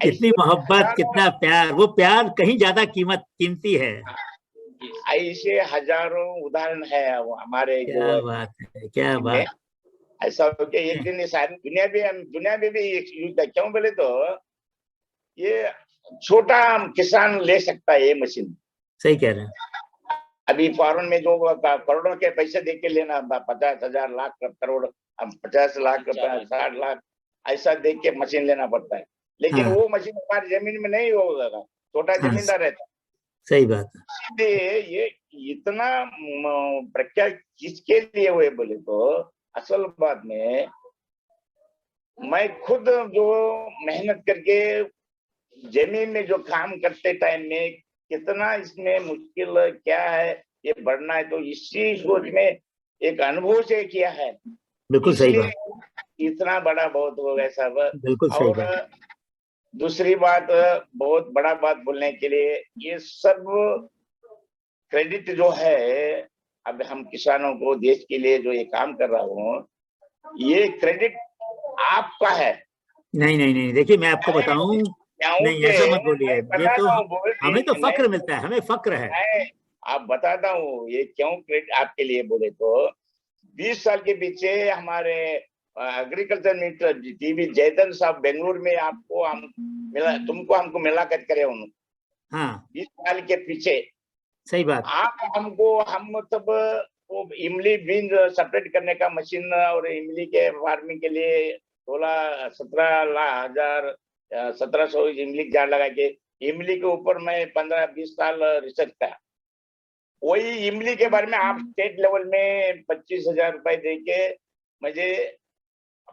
कितनी ऐसे मोहब्बत, हजारों, कितना प्यार, वो प्यार कहीं ज्यादा कीमती है। ऐसे हजारों उदाहरण है वो हमारे जो क्या बात है, क्या में। बात ऐसा हो कि एक है। दिन ये सारी दुनिया में भी एक युद्ध है। क्यों बोले तो ये छोटा किसान ले सकता है ये मशीन। सही कह रहे हैं। अभी फॉरेन में जो करोड़ों के पैसे दे के लेना, 50,000 लाख करोड़, 50 लाख 60 लाख ऐसा देख के मशीन लेना पड़ता है। लेकिन हाँ वो मशीन हमारी जमीन में नहीं होगा, छोटा हाँ, जमींदार रहता है। सही बात है। इसलिए ये इतना प्रख्यात किसके लिए हुए बोले तो, असल बात में मैं खुद जो मेहनत करके जमीन में जो काम करते टाइम में कितना इसमें मुश्किल क्या है, ये बढ़ना है, तो इसी सोच में एक अनुभव से किया है, बिल्कुल सही इसलिए बात। इतना बड़ा बहुत हो गया सब। बिल्कुल सही और बात। दूसरी बात, बहुत बड़ा बात बोलने के लिए, ये सब क्रेडिट जो है, अब हम किसानों को देश के लिए जो ये काम कर रहा हूँ, ये क्रेडिट आपका है। नहीं नहीं नहीं, देखिए मैं आपको बताऊं, नहीं क्योंकि ऐसा मत बोलिए। मैं ये तो बताता हूँ, हमें तो फक्र मिलता है, हमें फक्र है। मैं आप बताता हूँ ये क्यों क्रेडिट आपके लिए बोले तो, 20 साल के पीछे हमारे एग्रीकल्चर मिनिस्टर टीवी जयतन साहब बेंगलुरु में आपको हम मिला, तुमको हमको मुलाकात करे उन्होंने हाँ 20 साल के पीछे। सही बात। आप हमको हम तब वो इमली बीन सेपरेट करने का मशीन और इमली के फार्मिंग के लिए 17,000 इमली झाड़ लगा के, इमली के ऊपर मैं 15-20 साल रिसर्च किया। वही इमली के बारे में आप स्टेट लेवल में 25,000 रुपए दे के मुझे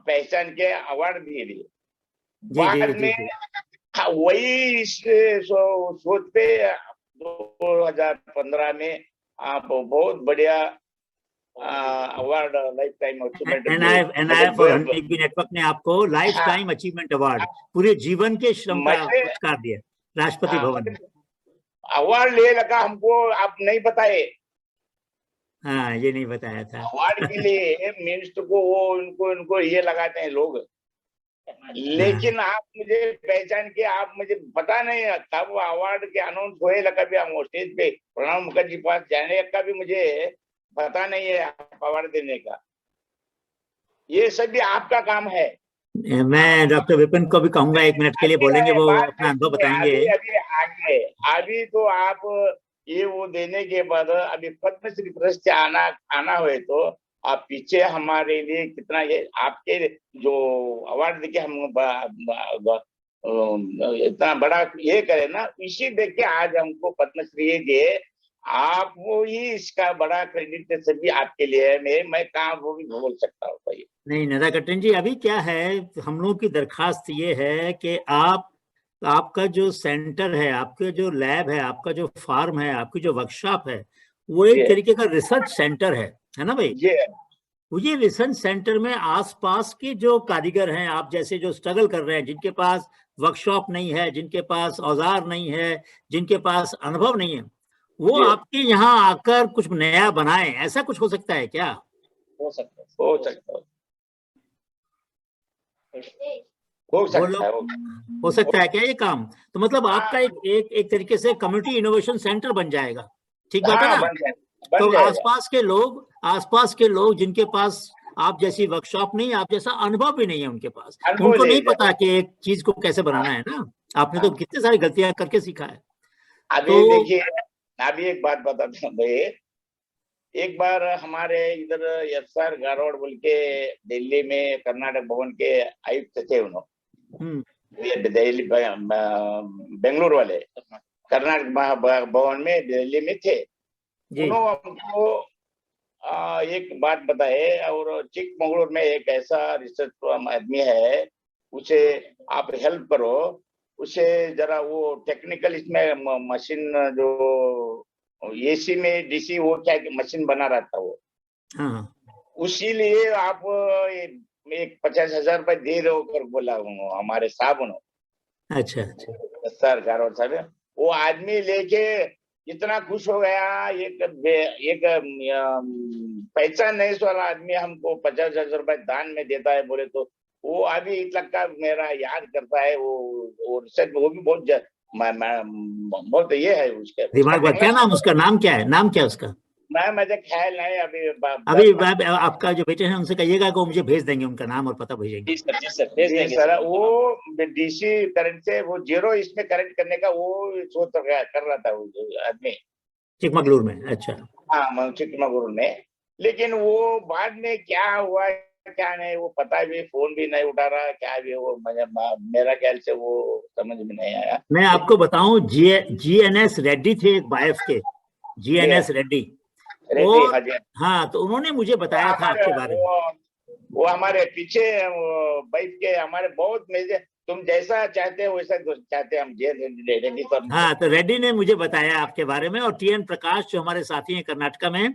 पहचान के अवार्ड दिए दिए। जी जी बाद जी में जी। वही इस सोच पे 2015 में आप बहुत बढ़िया award life time achievement NIF और हनी बी नेटवर्क ने आपको लाइफ हाँ, टाइम अचीवमेंट अवार्ड, पूरे जीवन के श्रम का मुझे पुरस्कार दिया राष्ट्रपति भवन में। अवार्ड ले लगा हमको, आप नहीं बताए हाँ, ये नहीं बताया था। अवार्ड के लिए मिनिस्टर को वो उनको ये लगाते हैं लोग, लेकिन आप मुझे पहचान के आप मुझे पता नहीं कब अवार्ड के अनाउंस हुए, कभी हम स्टेज पे प्रणब मुखर्जी पास जाने का भी मुझे पता नहीं है अवार्ड देने का। ये सब भी आपका काम है। मैं डॉक्टर विपिन को भी कहूंगा 1 मिनट के लिए अभी बोलेंगे, वो बात अपना अनुभव नहीं, बताएंगे। अभी अभी आगे अभी तो आप ये वो देने के बाद अभी पद्मश्री पुरस्कार आना हुए तो आप पीछे हमारे लिए कितना ये आपके जो अवार्ड देके हम इतना बड़ा ये करे ना, इसी देख के आज हमको पद्मश्री ये दिए। आप वो ही इसका बड़ा क्रेडिट सभी आपके लिए है। मैं कहाँ वो भी बोल सकता हूँ भाई। नहीं नदा कट्टन जी, अभी क्या है, हम लोगों की दरखास्त ये है कि आपका जो सेंटर है, आपके जो लैब है, आपका जो फार्म है, आपकी जो वर्कशॉप है, वो एक तरीके का रिसर्च सेंटर है ना भाई। ये ये रिसर्च सेंटर में आसपास के जो कारीगर हैं, आप जैसे जो स्ट्रगल कर रहे हैं, जिनके पास वर्कशॉप नहीं है, जिनके पास औजार नहीं है, जिनके पास अनुभव नहीं है, वो आपके यहाँ आकर कुछ नया बनाए, ऐसा कुछ हो सकता है क्या? हो सकता है, हो सकता है, हो सकता है, हो सकता है क्या ये काम? तो मतलब आपका एक तरीके से कम्युनिटी इनोवेशन सेंटर बन जाएगा, ठीक बात है हाँ, ना? तो आसपास के लोग जिनके पास आप जैसी वर्कशॉप नहीं, आप जैसा अनुभव भी नहीं है उनके पास, अनुभव उनको ले नहीं जाए। पता कि एक चीज को कैसे बनाना है ना। आपने तो कितनी सारी गलतियां करके सीखा है। अभी तो देखिए, अभी एक बात बताता हूँ भाई। एक बार हमारे इधर एस.आर. गारोड बोल के दिल्ली में कर्नाटक भवन के आयुक्त थे उन्होंने, ये दिल्ली बेंगलुरु वाले कर्नाटक भवन में दिल्ली में थे। उन्होंने हमको एक बात बताए, और चिकमंगलुरु में एक ऐसा रिसर्च आदमी है, उसे आप हेल्प करो, उसे जरा वो टेक्निकल इसमें मशीन जो एसी में डीसी वो क्या मशीन बना रहा था वो, उसी लिए आप एक 50,000 रुपए दे रहे हो कर बोला हमारे साहब उन्होंने। अच्छा सर गारोड साहब, वो आदमी लेके इतना खुश हो गया। एक पहचान नहीं वाला आदमी हमको 50,000 रुपए दान में देता है बोले तो वो अभी तक का मेरा याद करता है। वो रिसर्च वो भी बहुत ये है उसके दिमाग, क्या नाम उसका, नाम क्या है, नाम क्या है उसका? मुझे ख्याल नहीं अभी आपका जो बेटे हैं उनसे कहिएगा कि वो मुझे भेज देंगे, उनका नाम और पता भेजेंगे। जी सर भेज देंगे सर। वो डीसी करंट से वो जीरो इसमें करंट करने का वो सोच कर रहा था वो आदमी चिकमगलूर में। अच्छा, हाँ चिकमगलूर में। लेकिन वो बाद में क्या हुआ क्या नहीं वो पता भी, फोन भी नहीं उठा रहा क्या भी, वो मेरा ख्याल से वो समझ में नहीं आया। मैं आपको बताऊं, GNS रेड्डी थे एक बायफ के, GNS रेड्डी। और हाँ, तो उन्होंने मुझे बताया था आपके बारे में। वो हमारे पीछे बैठ के हमारे बहुत मेजे, तुम जैसा चाहते हो वैसा चाहते हम रेड्डी। हाँ, तो रेड्डी ने मुझे बताया आपके बारे में, और TN प्रकाश जो हमारे साथी हैं कर्नाटका में,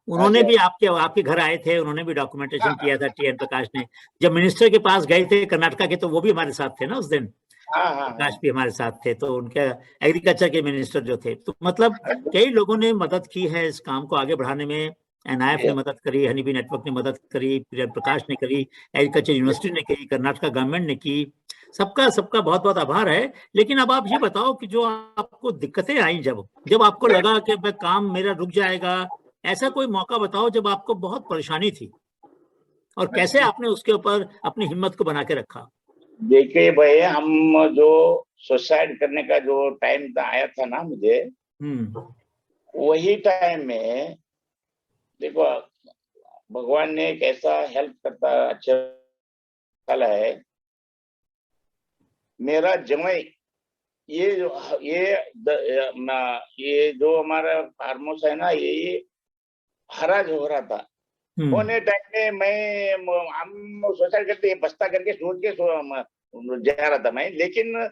उन्होंने भी आपके घर आए थे, उन्होंने भी डॉक्यूमेंटेशन किया था। TN प्रकाश ने जब मिनिस्टर के पास गए थे कर्नाटका के, तो वो भी हमारे साथ थे ना उस दिन। प्रकाश भी हमारे साथ थे, तो उनके एग्रीकल्चर के मिनिस्टर जो थे। तो मतलब कई लोगों ने मदद की है इस काम को आगे बढ़ाने में। NIF ने मदद करी, हनीबी नेटवर्क ने मदद करी, प्रकाश ने करी, एग्रीकल्चर यूनिवर्सिटी ने की, कर्नाटका गवर्नमेंट ने की। सबका बहुत बहुत आभार है। लेकिन अब आप ये बताओ कि जो आपको दिक्कतें आई, जब आपको लगा कि काम मेरा रुक जाएगा, ऐसा कोई मौका बताओ जब आपको बहुत परेशानी थी, और कैसे आपने उसके ऊपर अपनी हिम्मत को बना के रखा? देखिए भाई, हम जो सुसाइड करने का जो टाइम आया था ना मुझे, वही टाइम में देखो भगवान ने एक ऐसा हेल्प करता अच्छा है। मेरा जमाई ये जो हमारा फार्म हाउस है ना, ये हराज हो रहा था। होने टाइम में हम सोचा करते बस्ता करके सोच के जा रहा था मैं। लेकिन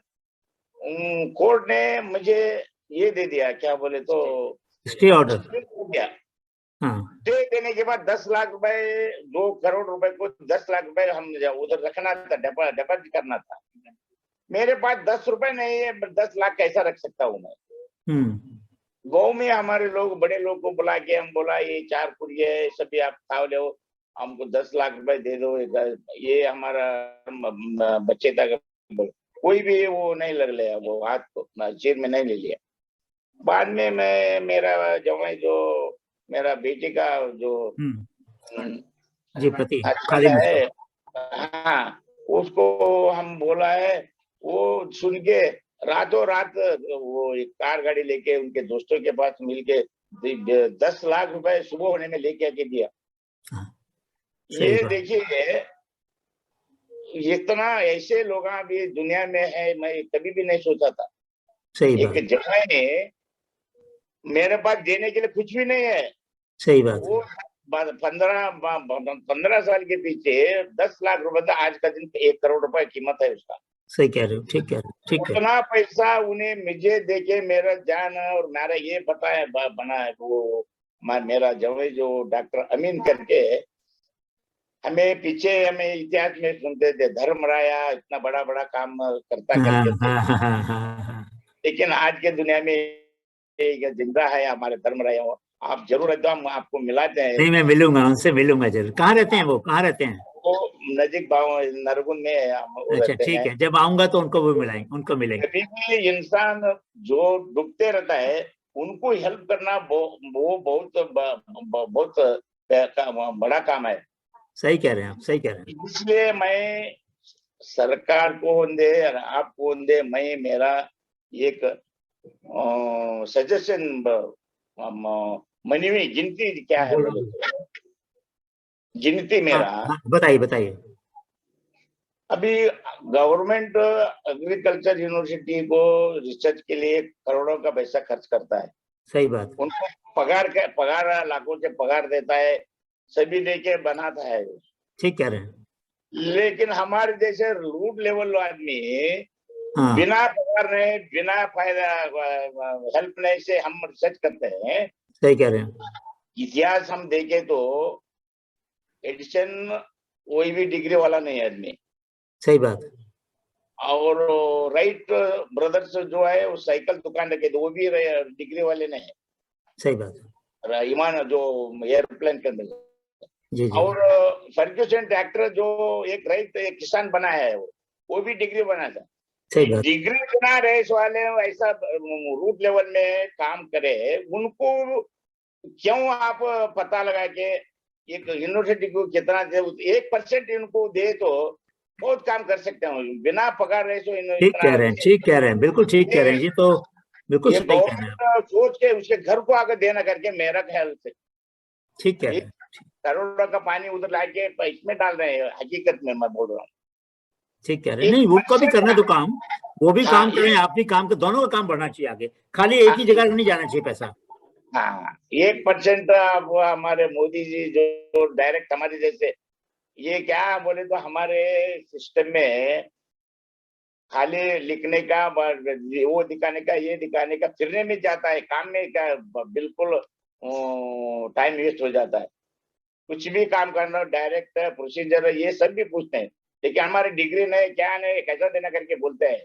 कोर्ट ने मुझे ये दे दिया, क्या बोले तो स्टे ऑर्डर दिया। स्टे देने के बाद 10 लाख रुपए, 2 करोड़ रुपए को 10 लाख रुपए हम उधर रखना था, डिपॉजिट करना था। मेरे पास 10 रुपए नहीं है, 10 लाख कैसा रख सकता हूँ मैं? गाँव में हमारे लोग बड़े लोग को बुला के हम बोला ये 4 पुड़िया है सभी आप खा लो, हमको 10 लाख रुपए दे दो, ये हमारा बच्चे तक कोई भी वो नहीं लग लिया, वो हाथ को जेब में नहीं ले लिया। बाद में मैं मेरा जवाई जो मेरा बेटी का जो जी पति अच्छा है, हाँ, उसको हम बोला है, वो सुन के रातों रात वो एक कार गाड़ी लेके उनके दोस्तों के पास मिलके 10 लाख रुपए सुबह होने में लेके आके दिया। ये देखिए इतना ऐसे लोग अभी दुनिया में है, मैं कभी भी नहीं सोचा था। सही एक जगह में मेरे पास देने के लिए कुछ भी नहीं है। सही बात। वो 15 साल के पीछे 10 लाख रुपए था, आज का दिन 1 करोड़ रुपए कीमत है उसका। सही कह रहे हो, ठीक कह रहे हो, ठीक है। उतना पैसा उन्हें मुझे देके मेरा जान और मेरा ये पता है बना है वो मेरा जवाई जो डॉक्टर अमीन करके, हमें पीछे हमें इतिहास में सुनते थे धर्मराया इतना बड़ा बड़ा काम करता करते थे, लेकिन आज के दुनिया में जिंदा है हमारे धर्मराया। आप जरूर एकदम आपको मिलाते हैं। नहीं, मैं मिलूंगा, उनसे मिलूंगा जरूर। कहाँ रहते हैं वो, कहाँ रहते हैं? वो नजीक नरगुन में अच्छा ठीक है, जब आऊंगा तो उनको भी मिलाएंगे, उनको मिलेंगे। कभी भी इंसान जो डूबते रहता है उनको हेल्प करना वो बहुत बड़ा काम है। सही कह रहे हैं आप, सही कह रहे हैं। इसलिए मैं सरकार को दे आपको दे, मैं मेरा एक सजेशन मनी में गिनती क्या है बोले, गिनती मेरा बताइए बताइए। अभी गवर्नमेंट एग्रीकल्चर यूनिवर्सिटी को रिसर्च के लिए करोड़ों का पैसा खर्च करता है। सही बात। उनको पगार लाखों के पगार देता है, सभी लेके बनाता है। ठीक कह रहे हैं। लेकिन हमारे जैसे रूट लेवल आदमी बिना पगार नहीं, बिना फायदा हेल्प नहीं से हम रिसर्च करते हैं। सही कह रहे हैं। इतिहास हम देखें तो एडिशन कोई भी डिग्री वाला नहीं है आदमी। सही बात। और राइट ब्रदर्स जो है वो साइकिल दुकान रखे थे, वो भी डिग्री वाले नहीं है। सही बात। ईमान जो एयरप्लेन के अंदर जी। और फर्ग्यूसन ट्रैक्टर जो एक राइट एक किसान बनाया है वो भी डिग्री बना था। डिग्री बना रेस वाले ऐसा रूट लेवल में काम करे, उनको क्यों आप पता लगा के एक यूनिवर्सिटी को कितना दे, 1% इनको दे तो बहुत काम कर सकते हैं बिना पगार रहे। ठीक कह रहे हैं, ठीक कह रहे हैं, बिल्कुल ठीक कह रहे हैं। ये तो बिल्कुल सही कह रहे हैं। सोच के उसके घर को आगे देना करके मेरा ख्याल से ठीक कह रहे हैं। करोड़ों का पानी उधर लाके इसमें डाल रहे हैं, हकीकत में मैं बोल रहा हूँ। ठीक कह रहे हैं। नहीं, उनको भी करना तो काम, वो भी काम करें, आप भी काम करें, दोनों का काम बढ़ना चाहिए आगे, खाली एक ही जगह नहीं जाना चाहिए पैसा। हाँ, 1% अब हमारे मोदी जी जो डायरेक्ट हमारे जैसे ये क्या बोले तो हमारे सिस्टम में खाली लिखने का, वो दिखाने का, ये दिखाने का, फिरने में जाता है, काम में क्या बिल्कुल टाइम वेस्ट हो जाता है। कुछ भी काम करना डायरेक्ट प्रोसीजर ये सब भी पूछते हैं, लेकिन हमारी डिग्री नहीं क्या नहीं कैसा देना करके बोलते हैं,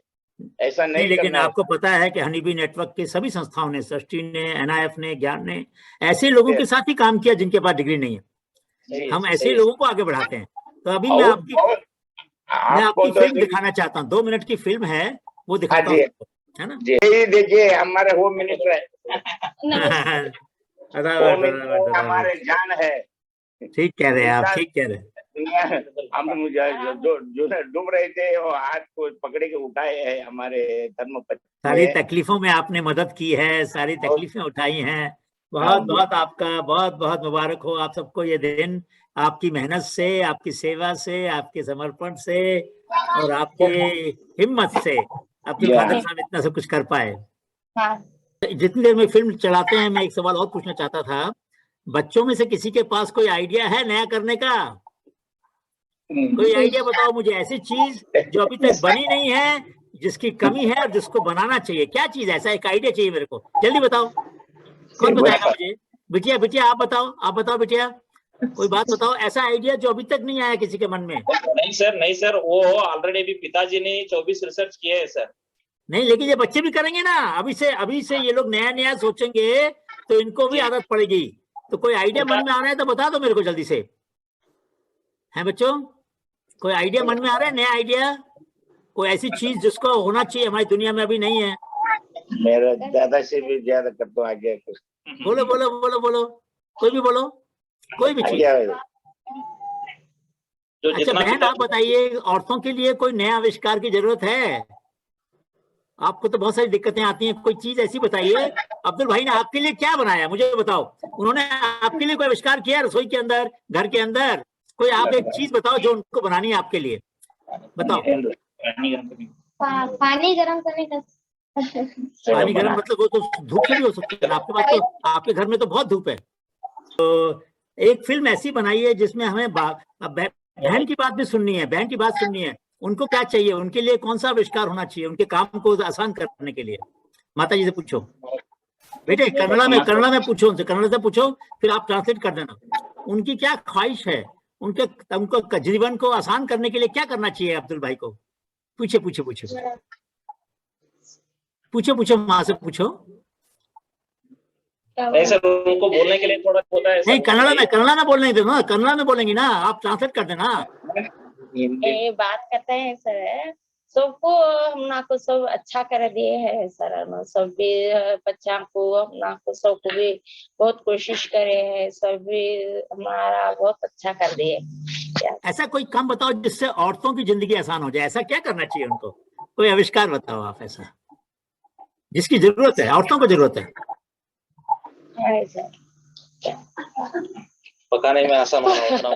ऐसा नहीं। लेकिन आपको पता है कि हनीबी नेटवर्क के सभी संस्थाओं ने, सृष्टि ने, NIF ने, ज्ञान ने ऐसे लोगों के साथ ही काम किया जिनके पास डिग्री नहीं है। हम ऐसे लोगों को आगे बढ़ाते हैं। तो अभी मैं आपकी फिल्म दिखाना चाहता हूँ, 2 मिनट की फिल्म है, वो दिखाता हूँ, है ना? देखिए हमारे होम मिनिस्टर है हमारे जान है। ठीक कह रहे हैं आप, ठीक कह रहे हैं। हम जो डूब रहे थे वो हाथ को पकड़े के उठाए हैं हमारे धर्मपति। सारी तकलीफों में आपने मदद की है, सारी तकलीफें उठाई हैं। बहुत बहुत आपका बहुत बहुत मुबारक हो आप सबको ये दिन, आपकी मेहनत से, आपकी सेवा से, आपके समर्पण से और आपके हिम्मत से अब्दुल कादिर साहब इतना सब कुछ कर पाए। जितनी देर में फिल्म चलाते हैं, मैं एक सवाल और पूछना चाहता था, बच्चों में से किसी के पास कोई आइडिया है नया करने का? कोई आइडिया बताओ मुझे, ऐसी चीज जो अभी तक बनी नहीं है, जिसकी कमी है और जिसको बनाना चाहिए। क्या चीज, ऐसा एक आइडिया चाहिए मेरे को, जल्दी बताओ। कौन बताएगा मुझे? बिटिया, बिटिया आप बताओ बिटिया, कोई बात बताओ, ऐसा आइडिया जो अभी तक नहीं आया किसी के मन में। नहीं सर, वो ऑलरेडी भी पिताजी ने 24 रिसर्च किए हैं सर। नहीं, लेकिन ये बच्चे भी करेंगे ना, अभी से ये लोग नया नया सोचेंगे तो इनको भी आदत पड़ेगी। तो कोई आइडिया मन में आ रहा है तो बता दो मेरे को जल्दी से। है बच्चों, कोई आइडिया मन में आ रहा है, नया आइडिया, कोई ऐसी चीज जिसको होना चाहिए हमारी दुनिया में अभी नहीं है? मेरा दादा से भी ज्यादा कर दो आगे कुछ। बोलो बोलो बोलो बोलो, कोई भी बोलो, कोई भी चीज। अच्छा बहन आप बताइए, औरतों के लिए कोई नया आविष्कार की जरूरत है? आपको तो बहुत सारी दिक्कतें आती हैं, कोई चीज ऐसी बताइए। अब्दुल भाई ने आपके लिए क्या बनाया मुझे बताओ, उन्होंने आपके लिए कोई आविष्कार किया रसोई के अंदर, घर के अंदर? कोई आप एक चीज बताओ जो उनको बनानी है आपके लिए, बताओ। पानी गर्म करने का। पानी गर्म मतलब वो तो धूप से भी हो सकता है ना, आपके पास तो, आपके घर में तो बहुत धूप है। तो एक फिल्म ऐसी बनाई है जिसमें हमें बहन की बात भी सुननी है, बहन की बात सुननी है। उनको क्या चाहिए, उनके लिए कौन सा आविष्कार होना चाहिए उनके काम को आसान करने के लिए? माता जी से पूछो बेटे, कन्नड़ा में पूछो उनसे, कन्नड़ से पूछो, फिर आप ट्रांसलेट कर देना। उनकी क्या ख्वाहिश है, उनको जीवन को आसान करने के लिए क्या करना चाहिए अब्दुल भाई को? पूछे पूछे पूछे पूछो पूछो, माँ से पूछो। नहीं सर, उनको बोलने के लिए थोड़ा होता है। नहीं, कन्नड़ा में बोलने दो ना, कन्नड़ा में बोलेंगी ना, आप ट्रांसलेट कर देना। ये बात करते हैं सर, सबको हमना को सब अच्छा कर दिए है सर, सब भी बच्चा को हमना को सबको भी बहुत कोशिश करे है, सब भी हमारा बहुत अच्छा कर दिए। ऐसा कोई काम बताओ जिससे औरतों की जिंदगी आसान हो जाए, ऐसा क्या करना चाहिए उनको? कोई आविष्कार बताओ आप ऐसा जिसकी जरूरत है, औरतों को जरूरत है। पकाने में आसान होना,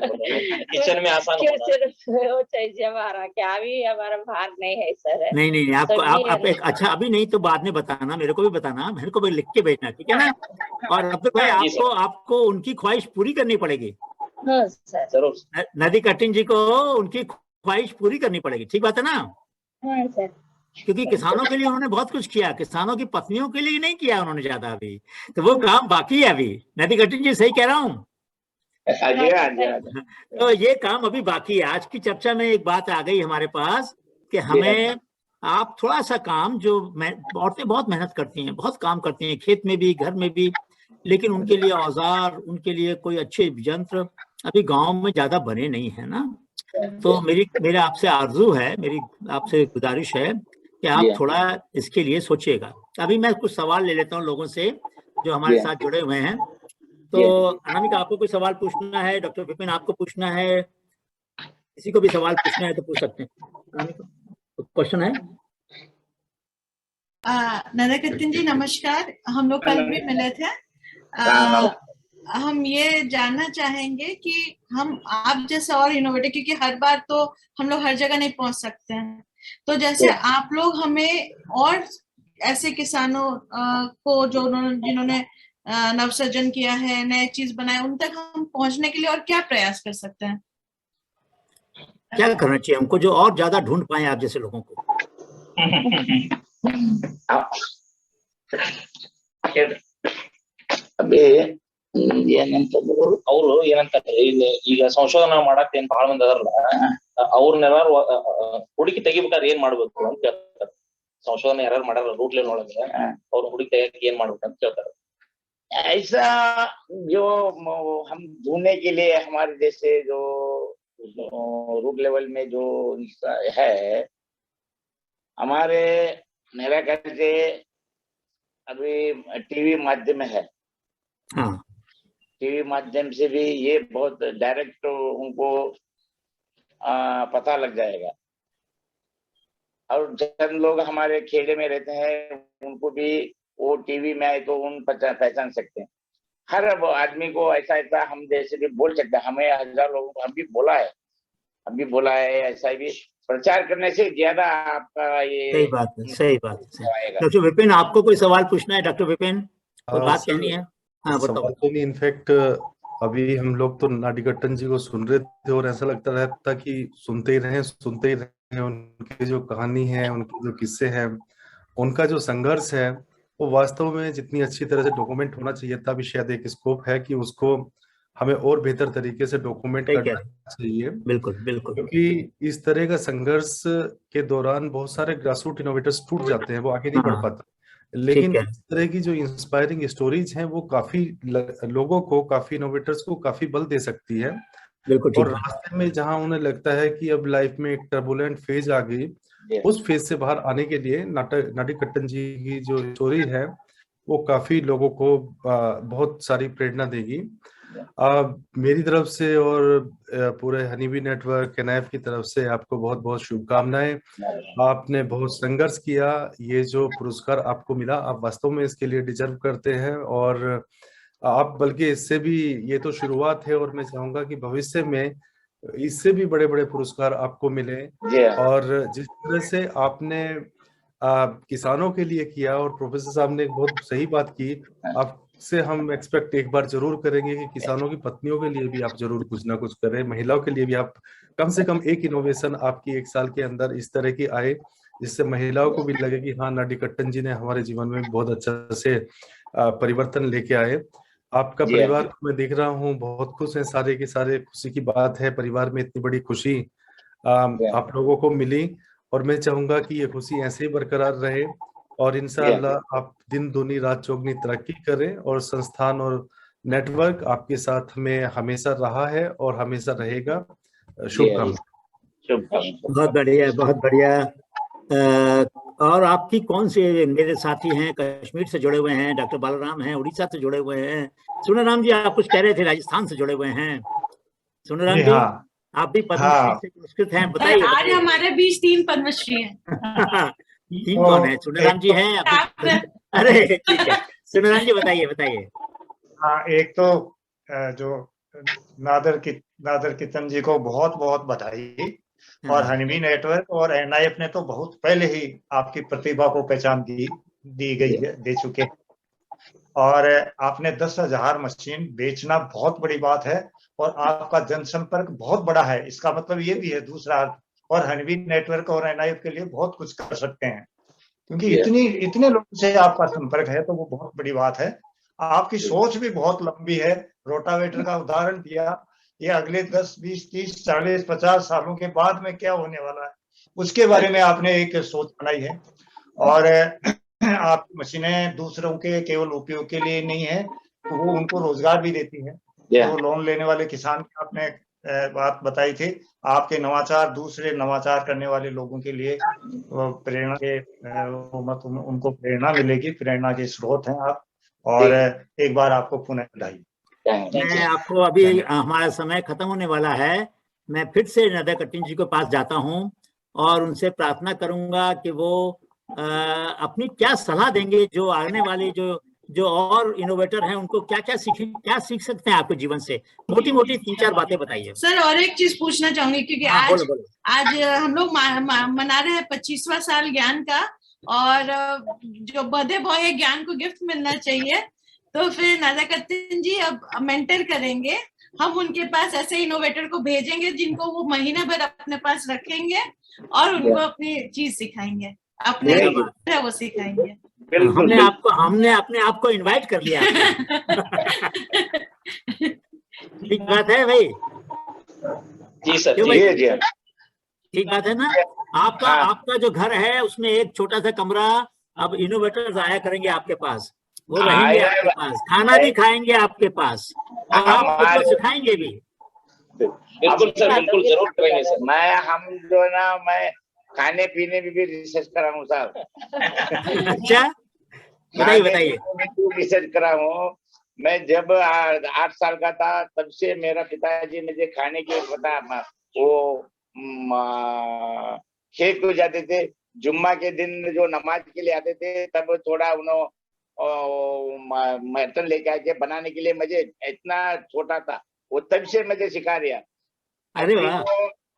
किचन में आसान हो चाहिए हमारा, क्या भी हमारा भार नहीं है सर। नहीं आपको आप एक अच्छा अभी नहीं तो बाद में बताना, मेरे को भी बताना, मेरे को भी लिख के भेजना, ठीक है ना? और अब्दुल भाई आपको उनकी ख्वाहिश पूरी करनी पड़ेगी। जरूर। नदी कटिंग जी को उनकी ख्वाहिश पूरी करनी पड़ेगी, ठीक बात है ना? सर, क्योंकि किसानों के लिए उन्होंने बहुत कुछ किया, किसानों की पत्नियों के लिए नहीं किया उन्होंने ज्यादा, अभी तो वो काम बाकी है अभी। नदी कटिंग जी सही कह रहा हूँ? तो ये काम अभी बाकी है। आज की चर्चा में एक बात आ गई हमारे पास कि हमें आप थोड़ा सा काम, जो औरतें बहुत मेहनत करती हैं, बहुत काम करती हैं, खेत में भी घर में भी, लेकिन उनके लिए औजार, उनके लिए कोई अच्छे यंत्र अभी गांव में ज्यादा बने नहीं है ना। तो मेरा आपसे आरजू है, मेरी आपसे गुजारिश है कि आप थोड़ा इसके लिए सोचिएगा। अभी मैं कुछ सवाल ले लेता हूँ लोगों से जो हमारे साथ जुड़े हुए हैं। तो अनामिका आपको कोई सवाल पूछना है, डॉक्टर विपिन आपको पूछना है, किसी को भी सवाल पूछना है तो पूछ सकते हैं। अनामिका क्वेश्चन है? नरकत्तिन जी नमस्कार, हम लोग कल भी मिले थे। हम ये जानना चाहेंगे कि हम आप जैसे और इनोवेटिव, क्योंकि हर बार तो हम लोग हर जगह नहीं पहुंच सकते हैं, तो जैसे आप लोग हमें और ऐसे किसानों को जो जिन्होंने नवसर्जन किया है, नए चीज बनाए, उन तक हम पहुंचने के लिए और क्या प्रयास कर सकते हैं? क्या करना चाहिए हमको जो और ज्यादा ढूंढ पाए आप जैसे लोगों को? ಅದೇ ಅವರು ಏನಂತಾರೆ, ಈಗ ಸಂಶೋಧನಾ ಮಾಡಕ್ ಏನ್ ಬಹಳ ಮಂದಿ ಅದಾರಲ್ಲ, ಅವ್ರನ್ನೆಲ್ಲಾರು ಹುಡುಕಿ ತೆಗಿಬೇಕಾದ್ರೆ ಏನ್ ಮಾಡ್ಬೇಕು ಅಂತ ಕೇಳ್ತಾರೆ. ಸಂಶೋಧನೆ ಯಾರು ಮಾಡಾರ ರೂಟ್ ಲೆವೆಲ್ ಒಳಗೆ, ಅವ್ರ ಹುಡುಕಿ ತೆಗಿಯಕ್ ಏನ್ ಮಾಡ್ಬೇಕು ಅಂತ ಕೇಳ್ತಾರೆ. ऐसा जो हम ढूंढने के लिए हमारे जैसे जो रूट लेवल में जो है, हमारे मेरा ख्याल से अभी टीवी माध्यम है। हाँ, टीवी माध्यम से भी ये बहुत डायरेक्ट उनको पता लग जाएगा। और चंद लोग हमारे खेड़े में रहते हैं, उनको भी वो टीवी में आए तो उन पहचान सकते हैं। हर आदमी को ऐसा ऐसा हम जैसे भी बोल सकते हैं, हमें 1000 लोगों को हम भी बोला है, ऐसा भी प्रचार करने से ज्यादा आपका ये सही बात है। डॉक्टर विपिन आपको कोई सवाल पूछना है? डॉक्टर विपिन कोई बात कहनी है? हाँ बताओ। इनफैक्ट अभी हम लोग तो नाडीकट्टन जी को सुन रहे थे और ऐसा लगता रहता कि सुनते ही रहे। उनकी जो कहानी है, उनके जो किस्से हैं, उनका जो संघर्ष है, वो वास्तव में जितनी अच्छी तरह से डॉक्यूमेंट होना चाहिए था, भी शायद एक स्कोप है कि उसको हमें और बेहतर तरीके से डॉक्यूमेंट सही करना कह रहे चाहिए, बिल्कुल बिल्कुल क्योंकि इस तरह का संघर्ष के दौरान बहुत सारे ग्रासरूट इनोवेटर्स टूट जाते हैं, वो आगे नहीं बढ़ हाँ पाते। ठीक लेकिन है इस तरह की जो इंस्पायरिंग स्टोरीज हैं वो काफी लोगों को, काफी इनोवेटर्स को काफी बल दे सकती है। बिल्कुल और ठीक है रास्ते में जहां उन्हें लगता है कि अब लाइफ में एक टर्बुलेंट फेज आ गई, उस फेज से बाहर आने के लिए नाडीकट्टन जी की जो स्टोरी है वो काफी लोगों को बहुत सारी प्रेरणा देगी। मेरी तरफ से और पूरे हनीबी नेटवर्क एनआईएफ की तरफ से आपको बहुत बहुत शुभकामनाएं। आपने बहुत संघर्ष किया, ये जो पुरस्कार आपको मिला आप वास्तव में इसके लिए डिजर्व करते हैं, और आप बल्कि इससे भी, ये तो शुरुआत है और मैं चाहूंगा कि भविष्य में इससे भी बड़े बड़े पुरस्कार आपको मिले। और जिस तरह से आपने किसानों के लिए किया, और प्रोफेसर साहब ने एक बहुत सही बात की, आपसे हम एक्सपेक्ट एक बार जरूर करेंगे कि किसानों की पत्नियों के लिए भी आप जरूर कुछ ना कुछ करें, महिलाओं के लिए भी आप कम से कम एक इनोवेशन आपकी 1 साल के अंदर इस तरह की आए जिससे महिलाओं को भी लगे कि हाँ, नाडीकट्टन जी ने हमारे जीवन में बहुत अच्छा से परिवर्तन लेके आए। आपका परिवार मैं देख रहा हूँ बहुत खुश है, सारे के सारे, खुशी की बात है, परिवार में इतनी बड़ी खुशी आप लोगों को मिली, और मैं चाहूंगा कि ये खुशी ऐसे ही बरकरार रहे, और इंशाअल्लाह आप दिन दूनी रात चौगनी तरक्की करें, और संस्थान और नेटवर्क आपके साथ में हमेशा रहा है और हमेशा रहेगा। शुभकामनाएं। बहुत बढ़िया बहुत बढ़िया। और आपकी कौन से मेरे साथी हैं कश्मीर से जुड़े हुए हैं, डॉक्टर बालाराम हैं उड़ीसा से जुड़े हुए हैं, सुनाराम जी आप कुछ कह रहे थे राजस्थान से जुड़े हुए हैं, सुनाराम जी हाँ आप भी पद्मश्री से पुरस्कृत हैं, बताइए आज हमारे बीच 3 पद्मश्री हैं। 3 कौन है, सुनाराम जी हैं आप अरे ठीक है, सुनाराम जी बताइए बताइए। हाँ, एक तो जो नादर कितन जी को बहुत बहुत बधाई, और हनीबी नेटवर्क और एनआईएफ ने तो बहुत पहले ही आपकी प्रतिभा को पहचान दी गई है, दे चुके हैं। और आपने 10,000 मशीन बेचना बहुत बड़ी बात है, और आपका जनसंपर्क बहुत बड़ा है, इसका मतलब ये भी है दूसरा, और हनीबी नेटवर्क और एनआईएफ के लिए बहुत कुछ कर सकते हैं, क्योंकि इतने लोगों से आपका संपर्क है, तो वो बहुत बड़ी बात है। आपकी सोच भी बहुत लंबी है, रोटावेटर का उदाहरण दिया, ये अगले 10, 20, 30, 40, 50 सालों के बाद में क्या होने वाला है, उसके बारे में आपने एक सोच बनाई है। और आपकी मशीनें दूसरों के केवल उपयोग के लिए नहीं है, तो वो उनको रोजगार भी देती है। जो लोन लेने वाले किसान की आपने बात बताई थी, आपके नवाचार दूसरे नवाचार करने वाले लोगों के लिए प्रेरणा के उनको प्रेरणा मिलेगी, प्रेरणा के स्रोत हैं आप। और एक बार आपको पुनः बधाई। मैं आपको अभी हमारा समय खत्म होने वाला है, मैं फिर से नाडीकट्टन जी के पास जाता हूं और उनसे प्रार्थना करूंगा कि वो अपनी क्या सलाह देंगे, जो आने वाले जो और इनोवेटर हैं उनको क्या सीख सकते हैं आपके जीवन से, मोटी मोटी 3-4 बातें बताइए। सर और एक चीज पूछना चाहूंगी, क्योंकि आज हम लोग मना रहे हैं 25वां साल ज्ञान का, और जो बधे बॉय ज्ञान को गिफ्ट मिलना चाहिए, तो फिर नाडीकट्टन जी अब मेंटर करेंगे, हम उनके पास ऐसे इनोवेटर को भेजेंगे जिनको वो महीना भर अपने पास रखेंगे और उनको अपनी चीज सिखाएंगे, अपने वो सिखाएंगे। हमने अपने आप को इनवाइट कर लिया। ठीक बात है भाई? जी सर, जी ठीक बात है ना? आपका जो घर है उसमें एक छोटा सा कमरा, अब इनोवेटर्स आया करेंगे आपके पास, वो रहेंगे आपके पास, खाना भी खाएंगे आपके पास, और आपको सिखाएंगे भी। बिल्कुल सर, बिल्कुल जरूर करेंगे सर। मैं खाने पीने में भी रिसर्च करा हूँ साहब। अच्छा, बताइए। रिसर्च करा हूँ। मैं जब 8 साल का था तब से मेरा पिताजी मुझे खाने के बता, वो खेत को जाते थे, जुम्मा के दिन जो नमाज के लिए आते थे, तब थोड़ा उन्होंने मटन लेके आके बनाने के लिए, मुझे इतना छोटा था वो, तब से मुझे सिखा दिया। अरे वाह।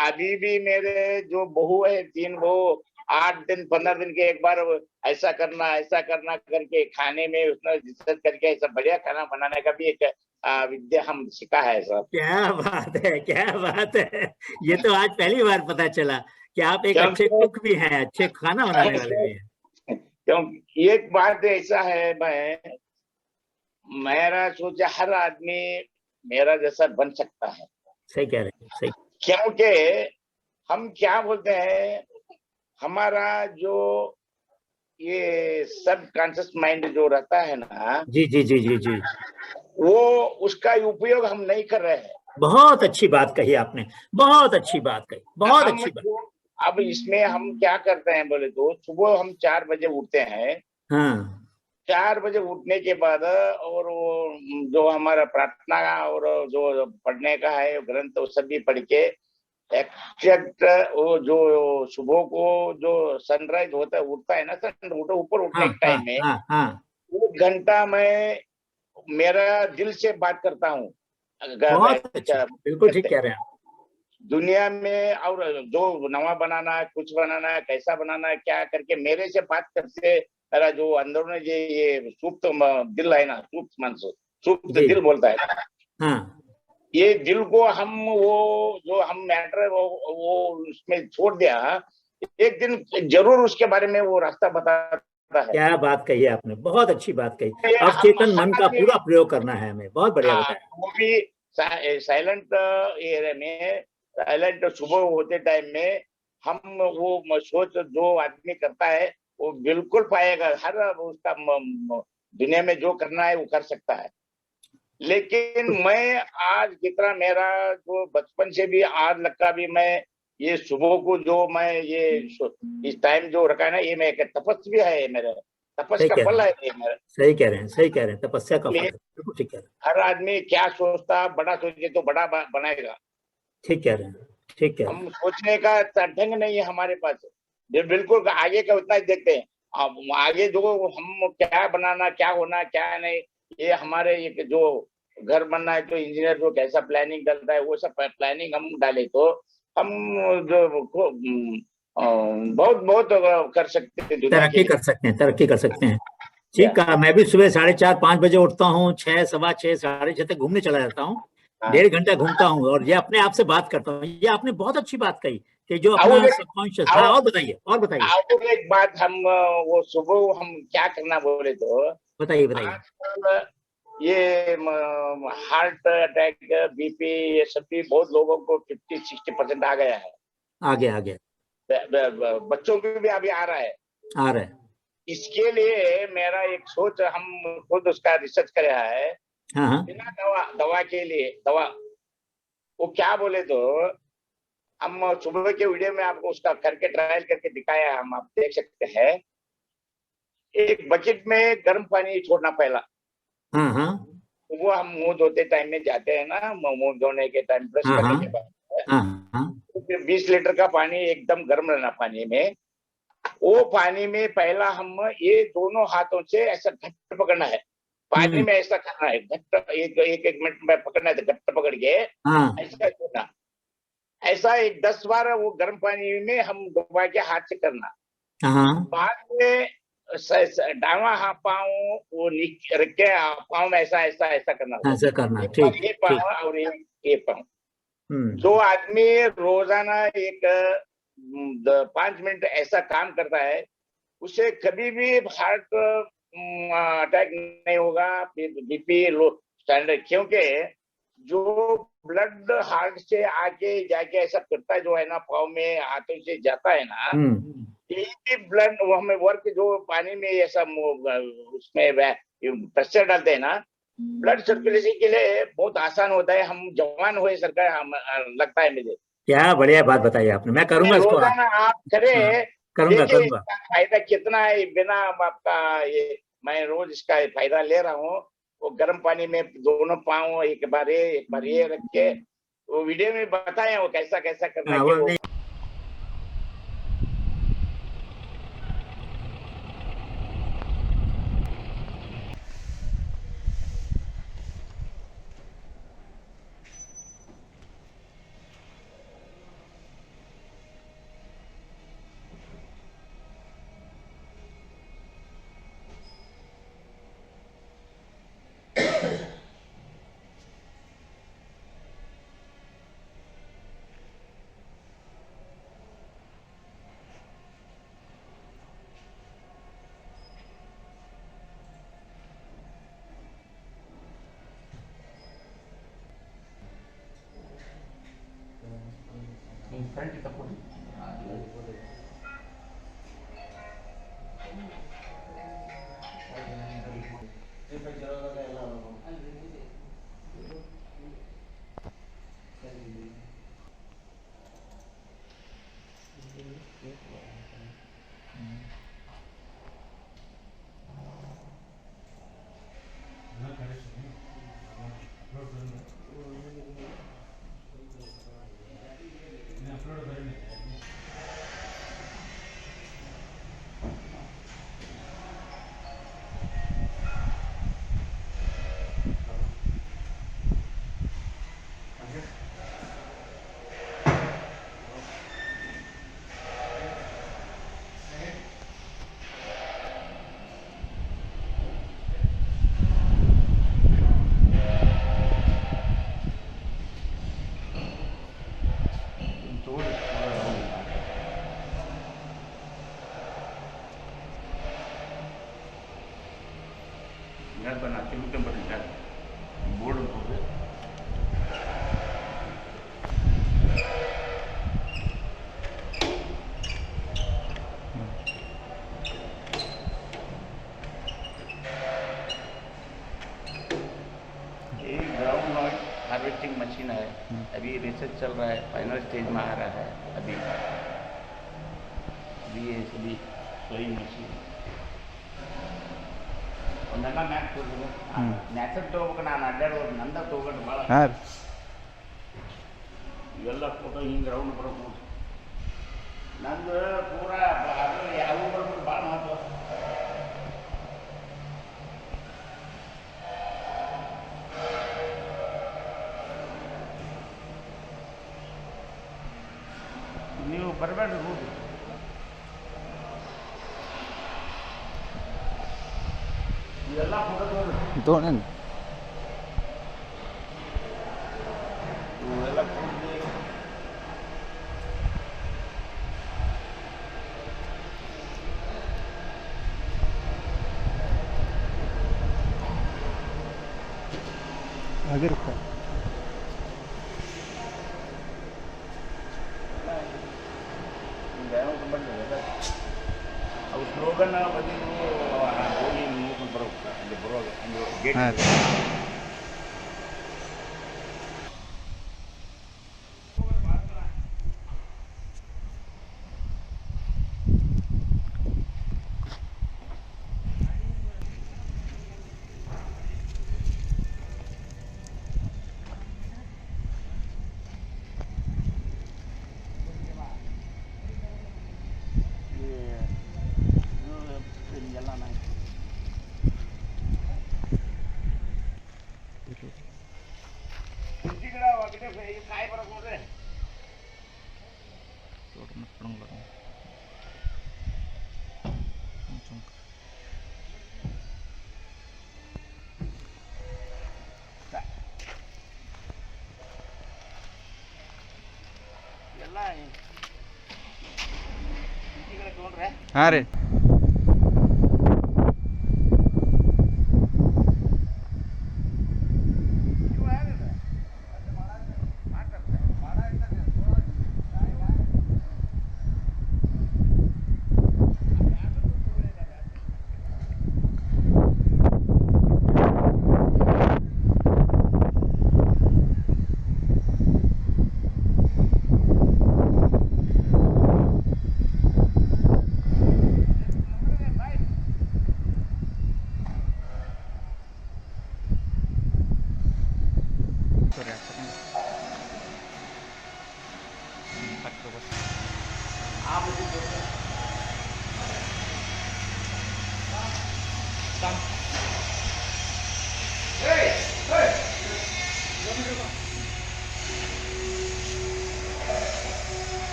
अभी भी मेरे जो बहू है, 3 बहू, 8 दिन 15 दिन के एक बार ऐसा करना करके खाने में उसने रिसर्च करके ऐसा बढ़िया खाना बनाने का भी एक विद्या हम सीखा है सब। क्या बात है, ये तो आज पहली बार पता चला कि आप एक अच्छे कुक भी हैं, अच्छे खाना बनाने वाले भी हैं। क्योंकि एक बात ऐसा है, मेरा सोचा हर आदमी मेरा जैसा बन सकता है। सही कह रहे हैं, सही। क्योंकि हम क्या बोलते हैं, हमारा जो ये सब कॉन्शियस माइंड जो रहता है ना, जी जी जी जी जी, वो उसका उपयोग हम नहीं कर रहे हैं। बहुत अच्छी बात कही आपने, बहुत अच्छी बात कही, बहुत हम अच्छी बात। अब इसमें हम क्या करते हैं बोले तो, सुबह हम 4 बजे उठते हैं। हाँ 4 बजे उठने के बाद और वो जो हमारा प्रार्थना और जो पढ़ने का है ग्रंथ, वो सभी पढ़ के एग्जैक्ट वो जो सुबह को जो सनराइज होता है, उठता है ना, सन ऊपर उठने हाँ के हाँ टाइम में हाँ हाँ, 1 घंटा मैं मेरा दिल से बात करता हूँ। बहुत अच्छी, बिल्कुल ठीक कह रहे हैं आप। दुनिया में और जो नवा बनाना है, कुछ बनाना है, कैसा बनाना है, क्या करके मेरे से बात करते, मेरा जो अंदर में ये सुप्त दिल है ना, सुप्त जी दिल बोलता है ना, हाँ, ये दिल को हम वो जो हम मैटर वो उसमें छोड़ दिया, एक दिन जरूर उसके बारे में वो रास्ता बताता है। क्या बात कही आपने, बहुत अच्छी बात कही। ये हम अवचेतन मन का पूरा प्रयोग करना है हमें, बहुत बढ़िया बताया। वो भी साइलेंट एरिया में, साइलेंट सुबह होते टाइम में हम वो सोच जो आदमी करता है वो बिल्कुल पाएगा, हर उसका दुनिया में जो करना है वो कर सकता है। लेकिन मैं आज जितना मेरा जो बचपन से भी आज लगता भी मैं ये सुबह को जो मैं ये इस टाइम जो रखा है ना, ये मैं एक तपस्वी है, ये मेरा तपस सही का कह फल रहे है हैं, ये मेरा। सही कह रहे हैं, सही कह रहे हैं, तपस्या का फल है, बिल्कुल ठीक कह रहे हैं। हर आदमी क्या सोचता, बड़ा सोचे तो बड़ा बनाएगा। ठीक कह रहे हैं, ठीक कह रहे हैं। हम सोचने का ढंग नहीं है हमारे पास, ये बिल्कुल आगे का उतना ही देखते हैं। अब आगे जो हम क्या बनाना, क्या होना, क्या नहीं, ये हमारे ये जो घर बनना है तो इंजीनियर जो कैसा प्लानिंग डालता है, वो सब प्लानिंग हम डाले तो हम जो बहुत बहुत कर सकते हैं दुनिया के तरक्की लिए। कर सकते हैं, तरक्की कर सकते हैं। क्या? ठीक कहा। मैं भी सुबह 4:30-5 बजे उठता हूँ, 6, सवा 6, 6:30 तक घूमने चला जाता हूँ। हाँ। 1.5 घंटा घूमता हूँ और ये अपने आप से बात करता हूँ। ये आपने बहुत अच्छी बात कही कि जो और अपना सबकॉन्शियस। हाँ, और बताइए, और बताइए, और एक बात, हम वो सुबह हम क्या करना बोले तो, बताइए बताइए। आजकल ये हार्ट अटैक, बीपी, ये सब भी बहुत लोगों को 50-60% आ गया है। आगे आगे बच्चों को भी अभी आ रहा है। आ रहा है। इसके लिए मेरा एक सोच, हम खुद उसका रिसर्च कर रहा है। हाँ हाँ बिना दवा के लिए दवा, वो क्या बोले तो, हम सुबह के वीडियो में आपको उसका करके ट्रायल करके दिखाया है, हम आप देख सकते हैं। एक बकेट में गर्म पानी छोड़ना पहला, हाँ हाँ वो हम मुंह धोते टाइम में जाते हैं ना, मुंह धोने के टाइम ब्रश हाँ करने हाँ के बाद हाँ हाँ, तो फिर 20 लीटर का पानी एकदम गर्म रहना पानी में, वो पानी में पहला हम ये दोनों हाथों से ऐसा घट्ट पकड़ना है, पानी में ऐसा करना है घट्ट, एक मिनट में पकड़ना है, घट्ट पकड़ के हाँ ऐसा करना, ऐसा एक 10 बार वो गर्म पानी में हम डुबा के हाथ से करना। हाँ, बाद में डावा हाथ पाँव वो रख के पाँव में ऐसा ऐसा ऐसा करना होगा, ऐसा करना, एक बार ठीक ये ठीक। पाँव और ये पाँव। जो आदमी रोजाना एक 5 मिनट ऐसा काम करता है, उसे कभी भी हार्ट अटैक नहीं होगा, फिर बीपी लो स्टैंडर्ड, क्योंकि जो ब्लड हार्ट से आके जाके ऐसा करता है जो है ना, पाँव में हाथों से जाता है ना, ये ब्लड वो हमें वर्क जो पानी में ऐसा उसमें प्रेशर डालते हैं ना, ब्लड सर्कुलेशन के लिए बहुत आसान होता है। हम जवान हुए सरकार, हम लगता है मुझे। क्या बढ़िया बात बताई आपने, मैं करूंगा इसको। रोजाना आप करें, करूंगा देखिए करूंगा। इसका फायदा कितना है, बिना आपका ये मैं रोज इसका फायदा ले रहा हूँ। वो गर्म पानी में दोनों पाँव एक बार ये रख के, वो वीडियो में बताया वो कैसा कैसा करना हाँ, के वो वो नहीं, घर बनाते हुए बन बोर्ड होते ग्राउंड नॉइज हार्वेस्टिंग मशीन है, अभी रिसर्च चल रहा है, फाइनल स्टेज में आ रहा है। अभी ये सभी सही मशीन ಒಂದೆಲ್ಲ ಮ್ಯಾಕ್ ನ್ಯಾಚರ್ ತಗೋಬೇಕು, ನಾನು ಅಡ್ಡಾಡ್ಬೋದು ನಂದ ತಗೊಂಡು ಭಾಳ ಇವೆಲ್ಲ ಫೋಟೋ ಹಿಂಗೆ ರೌಂಡ್ ಬರೋದು ನಂದು ಪೂರಾ ಅದು ಯಾವ ಬರ್ಬೋದು ಭಾಳ ಮಹತ್ವ. ನೀವು ಬರಬೇಡ್ರಿ ಹೋಗಿ ಇವೆಲ್ಲ ಫೋಟೋ ತಗೊಂಡೇನು ಇವೆಲ್ಲ आगे रखा ಅವು ಸ್ಲೋಗನ್ ಬಂದಿದ್ದು ಹೋಗಿ ನೋಡ್ಕೊಂಡು ಬರೋದು ಅಲ್ಲಿ ಬರುವಾಗ ಒಂದು ಗೇಟ್ काय बरं बोल रे ಎಲ್ಲ ತಗೊಂಡ್ರೆ ಹಾಂ ರೀ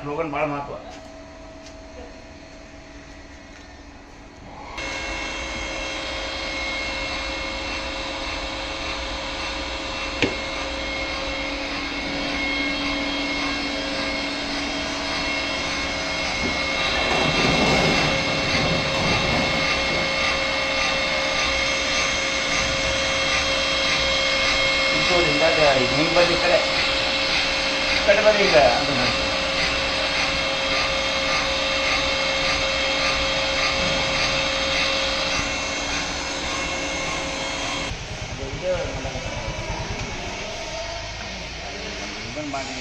ಸ್ಲೋಗನ್ ಭಾಳ ಮಹತ್ವ. ಹಿಂಗೆ ಬಂದು ಈ ಕಡೆ ಬಂದು ಈಗ ಅಂತ ಹೇಳ್ತಾರೆ. ಇದನ್ನು ಮಾಡಿ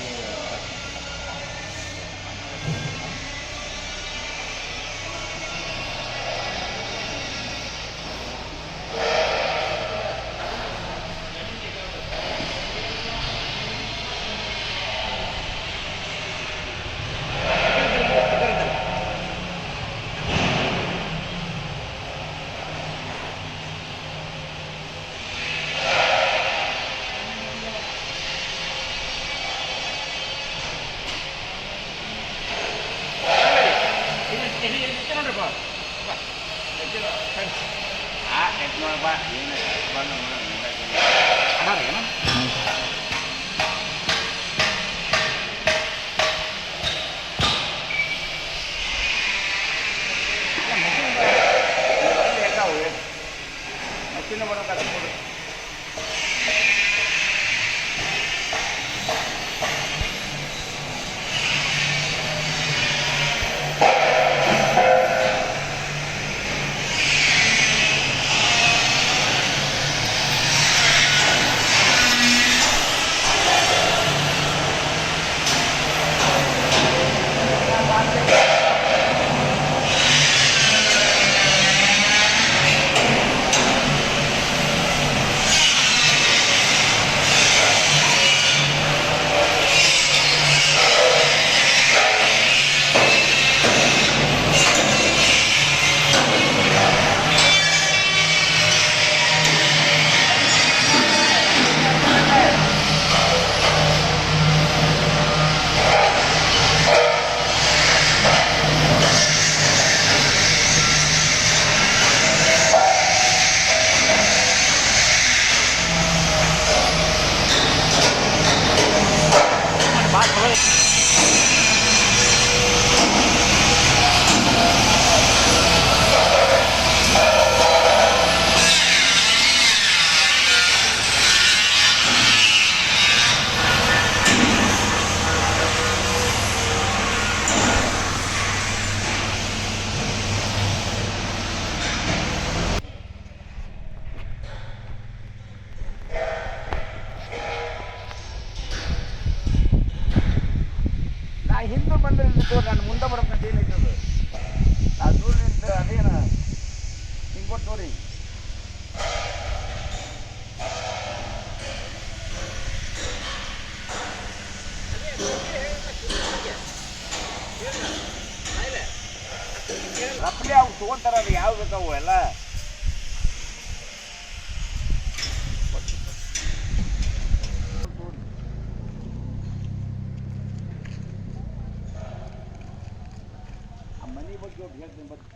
ಹಿಂದೂ ಬಂದಿದ್ದು ನಾನು ಮುಂದೆ ಬರ್ಬೇಕಂತ ಏನಿರ್ತದೆ ನಾನು ದೂರ ನಿಂತು ಅದೇನ ಹಿಂಗೆ ಕೊಟ್ಟೋರಿ ರಫ್ಲಿ ಅವು ತೊಗೊಂತಾರ ಅದು ಯಾವ ಬೇಕಾವು ಎಲ್ಲ ಮನೆ ಬಗ್ಗೆ ಹೇಳ್ತೀನಿ ಬಗ್ಗೆ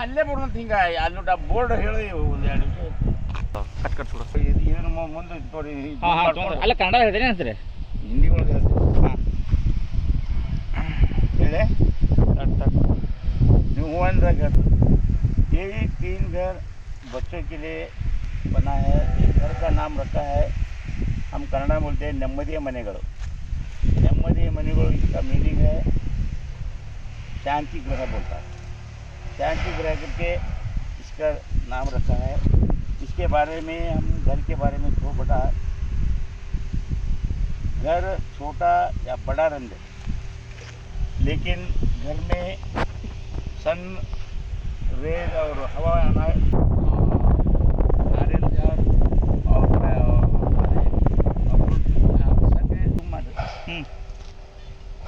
ಅಲ್ಲೇ ಬರೋದಂತ ಹಿಂಗ ಅಲ್ಲಿ ಬೋರ್ಡ್ ಹೇಳಿ ಒಂದು 2 ನಿಮಿಷ ಕಟ್ ಇದನ್ನು ಮುಂದೆ ತೋರಿ ಅಲ್ಲ ಕನ್ನಡ ಹೇಳ್ತೇನೆ ಅಂತಾರೆ ಹಿಂದಿ ಒಳಗೆ ಹೇಳಿ न्यू यही 3 घर बच्चों के लिए बना है। एक घर का नाम रखा है, हम कन्नड़ बोलते हैं नेम्मदिय मनेगळु। नेम्मदिय मनेगळु इसका मीनिंग है शांति ग्रह बोलता है। शांति ग्रह करके इसका नाम रखा है। इसके बारे में हम घर के बारे में थोड़ा बता, घर छोटा या बड़ा रंग लेकिन घर में सन रेत और हवा आना नारियल झाड़ और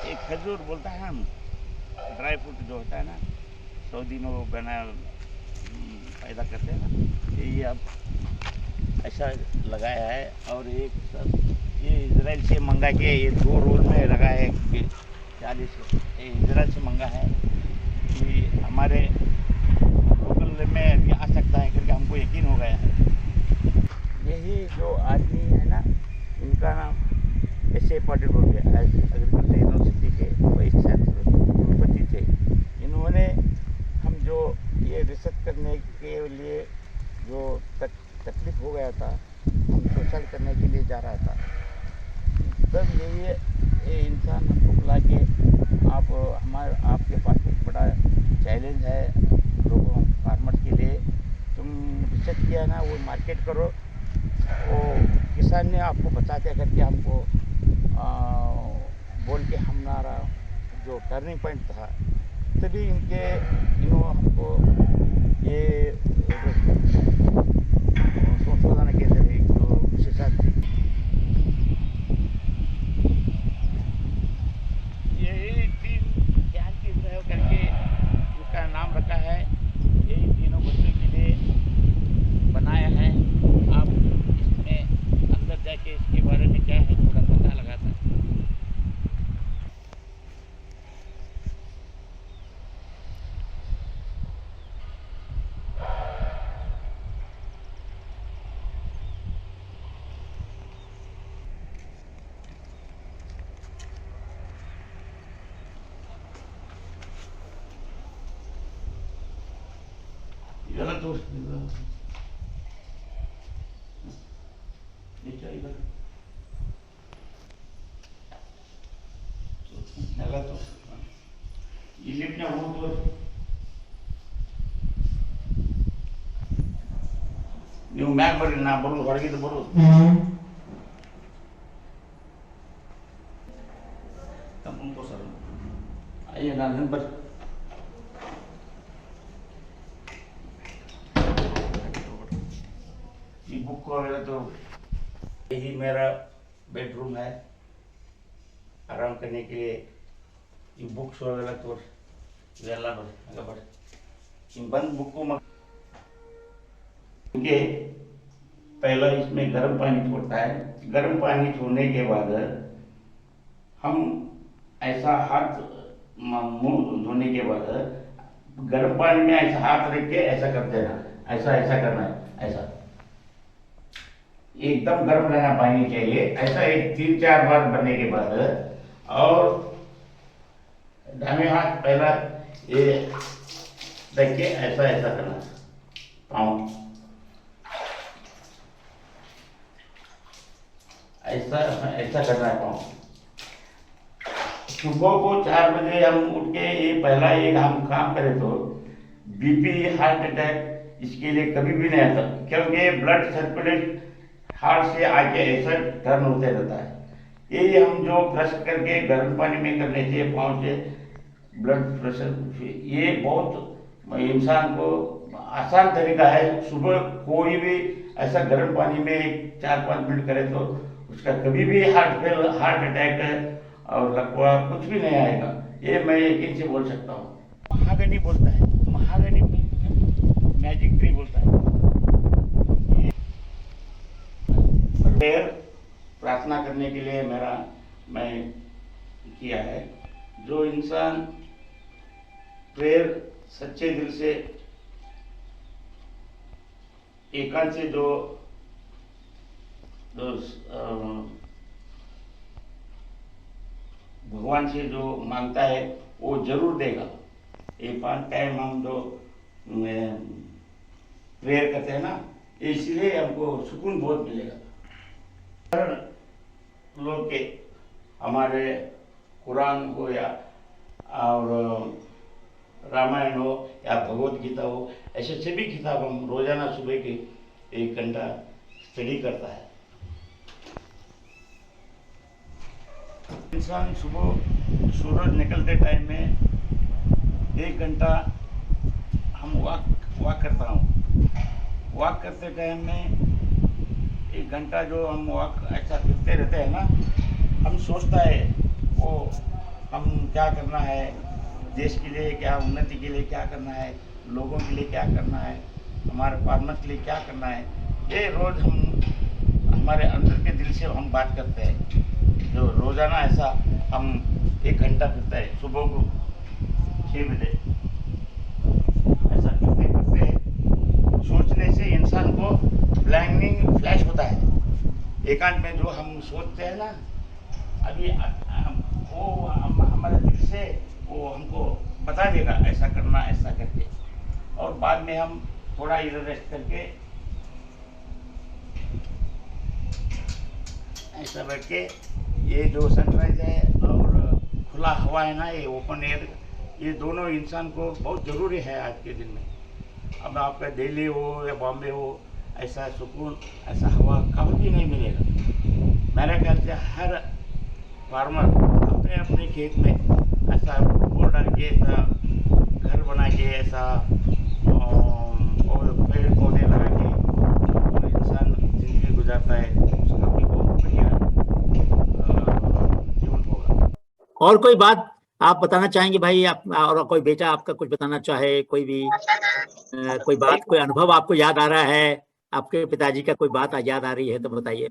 एक खजूर बोलता है हम ड्राई फ्रूट जो होता है ना सऊदी में वो बना पैदा करते हैं ना ये अब ऐसा लगाया है। और एक सब ये इजराइल से मंगा के ये 2 रोल में लगा है 40 ये इजराइल से मंगा है कि हमारे लोकल में अभी आ सकता है करके हमको यकीन हो गया है। यही जो आदमी है ना इनका नाम ऐसे पटेल हो गया एग्रीकल्चर यूनिवर्सिटी के वाइस चांसलर कुलपति थे। इन्होंने हम जो ये रिसर्च करने के लिए जो तकलीफ हो गया था हम सोशल करने के लिए जा रहा था तब ये इंसान हमको बुला के आप आपके पास एक बड़ा चैलेंज है लोगों फार्मर्स के लिए तुम रिसर्च किया ना वो मार्केट करो वो किसान ने आपको बताते करके हमको बोल के हमारा जो टर्निंग पॉइंट था तभी इन्होंने हमको ये संशोधन केंद्र एक जो विशेषज्ञ यही 3 ज्ञान केंद्र करके इसका नाम रखा है। यही तीनों बच्चों के लिए बनाया है। आप इसमें अंदर जाके इसके बारे में क्या है थोड़ा पता लगाता है। गलत हो ಇಲ್ಲಿನ ಹೋಗ್ಬೋದು ನೀವು ಮ್ಯಾಗ ಬರ್ರಿ ನಾ ಬರೋದು ಹೊರಗಿದ್ದು ಬರೋದು ತಮ್ಮ ಸರ್ ಅಯ್ಯ ನಾನು ಬರ್ರಿ ये बुक को अगर तो यही मेरा बेडरूम है आराम करने के लिए ये बुक्स वगैरह तो वेला बड़े इन बंद बुक को क्योंकि पहला इसमें गर्म पानी छोड़ता है। गर्म पानी छोड़ने के बाद हम ऐसा हाथ मुंह धोने के बाद गर्म पानी में ऐसा हाथ रख के ऐसा कर देना ऐसा ऐसा करना है ऐसा एकदम गर्म रहना पानी चाहिए। ऐसा एक 3-4 बार बनने के बाद और दाहिने हाथ पहला ये रख के ऐसा ऐसा करना पाँव ऐसा ऐसा करना है पाँव। सुबह को 4 बजे हम उठ के ये पहला एक हम काम करें तो बीपी हार्ट अटैक इसके लिए कभी भी नहीं आता क्योंकि ब्लड सर्कुलेट हार्ट से आके ऐसा टर्न होते रहता है। यही हम जो ब्रश करके गर्म पानी में करने से पाँव से ब्लड प्रेशर ये बहुत इंसान को आसान तरीका है। सुबह कोई भी ऐसा गर्म पानी में 4-5 मिनट करे तो उसका कभी भी हार्ट अटैक और लकवा कुछ भी नहीं आएगा। ये मैं यकीन से बोल सकता हूँ। महागनी बोलता है महागनी मैजिक ट्री बोलता है। प्रेयर प्रार्थना करने के लिए मैं किया है। जो इंसान प्रेयर सच्चे दिल से एकांत से जो भगवान से जो मांगता है वो जरूर देगा। ये 5 टाइम हम जो प्रेयर करते हैं ना इसलिए हमको सुकून बहुत मिलेगा। लोग के हमारे कुरान हो या और रामायण हो या भगवत गीता हो ऐसे सभी किताब हम रोजाना सुबह के 1 घंटा स्टडी करता है। इंसान सुबह सूरज निकलते टाइम में 1 घंटा हम वॉक करता हूँ। वॉक करते टाइम में 1 घंटा जो हम वॉक ऐसा फिरते रहते हैं ना, हम सोचता है वो हम क्या करना है, देश के लिए क्या, उन्नति के लिए क्या करना है, लोगों के लिए क्या करना है, हमारे फार्मर्स के लिए क्या करना है। ये रोज़ हम हमारे अंदर के दिल से हम बात करते हैं। जो रोज़ाना ऐसा हम 1 घंटा फिरते हैं सुबह को 6 बजे। ऐसा करते करते सोचने से इंसान को प्लानिंग फ्लैश होता है। एकांत में जो हम सोचते हैं ना, अभी वो हमारे दिल से वो हमको बता देगा ऐसा करना, ऐसा करके। और बाद में हम थोड़ा इधर रेस्ट करके ऐसा बैठ के, ये जो सनराइज है और खुला हवा है ना, ये ओपन एयर, ये दोनों इंसान को बहुत ज़रूरी है आज के दिन में। अब आपका दिल्ली हो या बॉम्बे हो, ऐसा सुकून, ऐसा हवा कभी भी नहीं मिलेगा। मेरे ख्याल से हर फार्मर अपने अपने खेत में ऐसा बोर डाल के, ऐसा घर बना के, ऐसा पेड़ पौधे लगा के और इंसान जिंदगी गुजारता है, उसका भी बहुत बढ़िया जीवन होगा। और कोई बात आप बताना चाहेंगे भाई? आप और कोई बेटा आपका कुछ बताना चाहे, कोई भी कोई बात, कोई अनुभव आपको याद आ रहा है, आपके पिताजी का कोई बात याद आ रही है तो बताइए।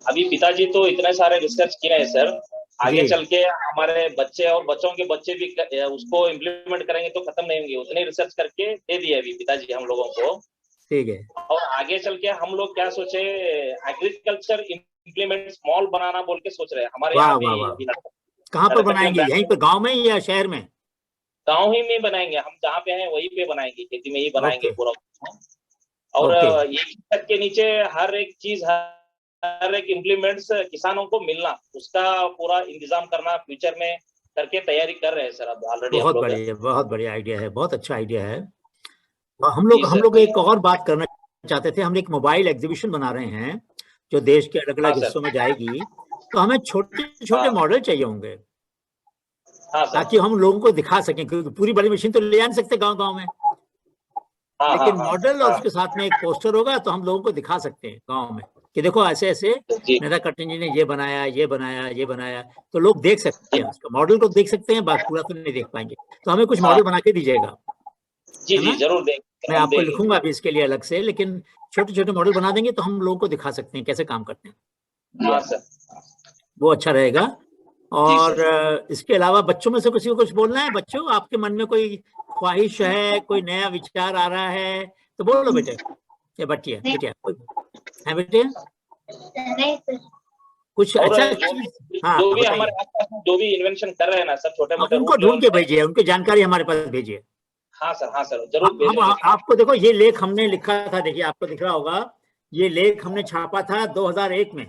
अभी पिताजी तो इतने सारे रिसर्च किए हैं सर, आगे चल के हमारे बच्चे और बच्चों के बच्चे भी उसको इम्प्लीमेंट करेंगे तो खत्म नहीं होंगे। उतने रिसर्च करके दे दिए अभी पिताजी हम लोगों को। ठीक है। और आगे चल के हम लोग क्या सोचे, एग्रीकल्चर इम्प्लीमेंट स्मॉल बनाना बोल के सोच रहे हैं। हमारे यहाँ भी कहाँ पर बनाएंगे? यहीं पर गांव में या शहर में? गांव ही में बनाएंगे, हम जहाँ पे हैं वहीं पे बनाएंगे, खेती में ही बनाएंगे पूरा। और एक के नीचे हर एक चीज, हर एक इम्प्लीमेंट्स किसानों को मिलना, उसका पूरा इंतजाम करना फ्यूचर में करके तैयारी कर रहे हैं सर अब ऑलरेडी। बहुत बढ़िया आइडिया है, बहुत अच्छा आइडिया है। हम लोग एक और बात करना चाहते थे। हम एक मोबाइल एग्जीबिशन बना रहे हैं जो देश के अलग अलग हिस्सों में जाएगी, तो हमें छोटे छोटे मॉडल चाहिए होंगे ताकि हम लोगों को दिखा सकें, क्योंकि पूरी बड़ी मशीन तो ले आ नहीं सकते गाँव गाँव में, लेकिन मॉडल और उसके साथ में एक पोस्टर होगा तो हम लोगों को दिखा सकते हैं गाँव में कि देखो ऐसे ऐसे नादरकट्टन जी ने ये बनाया, ये बनाया, ये बनाया, तो लोग देख सकते हैं, उसका मॉडल को देख सकते हैं, बात पूरा तो नहीं देख पाएंगे। तो हमें कुछ मॉडल बना के दीजिएगा। जी जी जरूर देंगे, मैं आपको लिखूंगा अभी इसके लिए अलग से, लेकिन छोटे छोटे मॉडल बना देंगे तो हम लोगों को दिखा सकते हैं कैसे काम करते हैं। हाँ सर, वो अच्छा रहेगा। और इसके अलावा बच्चों में से किसी को कुछ बोलना है? बच्चों, आपके मन में कोई ख्वाहिश है, कोई नया विचार आ रहा है तो बोलो बेटे या बटिया है बेटे। कुछ अच्छा जो भी हमारे आसपास जो भी इन्वेंशन कर रहे हैं ना सर, छोटे मोटे, उनको ढूंढ के भेजिए, उनकी जानकारी हमारे पास भेजिए। हाँ सर जरूर। हम आपको देखो ये लेख हमने लिखा था, देखिए आपको दिख रहा होगा, ये लेख हमने छापा था 2001 में।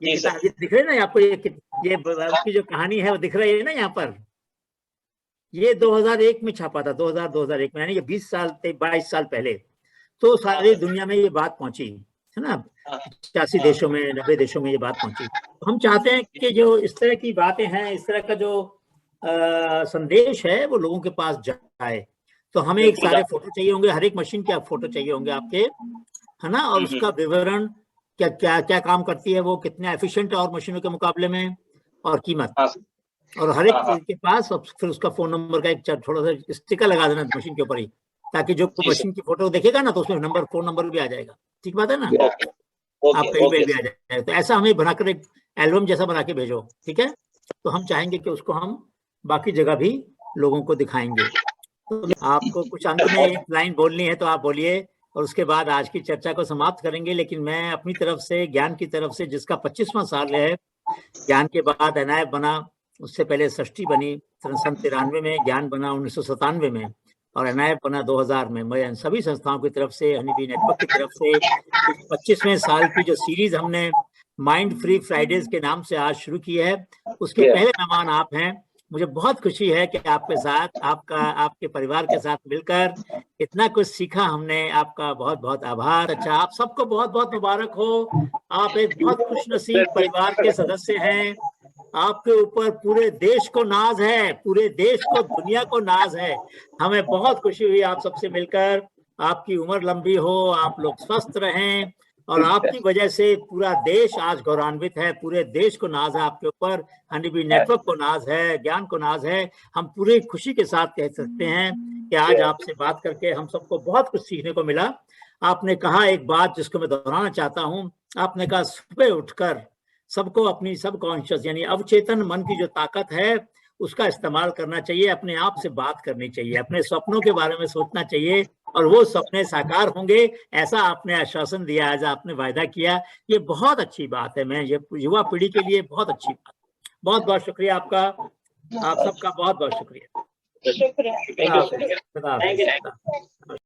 ये दिख रहे ना आपको, ये उसकी जो कहानी है वो दिख रही है ना यहाँ पर। ये 2001 में छापा था, 2001 में, यानी कि 22 साल पहले। तो सारी दुनिया में ये बात पहुंची है ना, 85 देशों में, 90 देशों में ये बात पहुंची। तो हम चाहते हैं कि जो इस तरह की बातें हैं, इस तरह का जो संदेश है वो लोगों के पास जाए। तो हमें एक सारे फोटो चाहिए होंगे, हर एक मशीन के फोटो चाहिए होंगे आपके, है ना, और उसका विवरण, क्या क्या क्या काम करती है वो, कितने एफिशिएंट है और मशीनों के मुकाबले में, और कीमत, और हर एक के पास फिर उसका फोन नंबर का एक थोड़ा सा स्टिकर लगा देना मशीन के ऊपर ही, ताकि जो मशीन की फोटो देखेगा ना तो उसमें फोन नंबर भी आ जाएगा। ठीक बात है ना, आपका ईमेल भी आ जाएगा। तो ऐसा हमें बनाकर एक एल्बम जैसा बना के भेजो, ठीक है। तो हम चाहेंगे कि उसको हम बाकी जगह भी लोगों को दिखाएंगे। तो आपको कुछ अंत में एक लाइन बोलनी है तो आप बोलिए, और उसके बाद आज की चर्चा को समाप्त करेंगे। लेकिन मैं अपनी तरफ से, ज्ञान की तरफ से, जिसका 25वां साल है, ज्ञान के बाद एनआईएफ बना, उससे पहले सृष्टि बनी 93 में, ज्ञान बना 1997 में, और एनआईएफ बना 2000 में। मैं इन सभी संस्थाओं की तरफ से, हनीबी नेटवर्क की तरफ से 25वें साल की जो सीरीज हमने माइंड फ्री फ्राइडेज के नाम से आज शुरू की है, उसके पहले मेहमान आप हैं। मुझे बहुत खुशी है कि आपके साथ, आपके परिवार के साथ मिलकर इतना कुछ सीखा हमने। आपका बहुत बहुत आभार। अच्छा, आप सबको बहुत बहुत मुबारक हो। आप एक बहुत खुशनसीब परिवार के सदस्य हैं आपके ऊपर पूरे देश को नाज है, पूरे देश को, दुनिया को नाज है। हमें बहुत खुशी हुई आप सबसे मिलकर। आपकी उम्र लंबी हो, आप लोग स्वस्थ रहें, और आपकी वजह से पूरा देश आज गौरवान्वित है। पूरे देश को नाज है आपके ऊपर, हनीबी नेटवर्क को नाज है, ज्ञान को नाज है। हम पूरी खुशी के साथ कह सकते हैं कि आज आपसे बात करके हम सबको बहुत कुछ सीखने को मिला। आपने कहा एक बात जिसको मैं दोहराना चाहता हूं, आपने कहा सुबह उठकर सबको अपनी सबकॉन्शियस यानी अवचेतन मन की जो ताकत है उसका इस्तेमाल करना चाहिए, अपने आप से बात करनी चाहिए, अपने सपनों के बारे में सोचना चाहिए और वो सपने साकार होंगे, ऐसा आपने आश्वासन दिया, आज आपने वायदा किया। ये बहुत अच्छी बात है, मैं ये युवा पीढ़ी के लिए बहुत अच्छी बात। बहुत बहुत शुक्रिया आपका, आप सबका बहुत बहुत शुक्रिया। शुक्रिया। Thank you. खुदा हाफिज।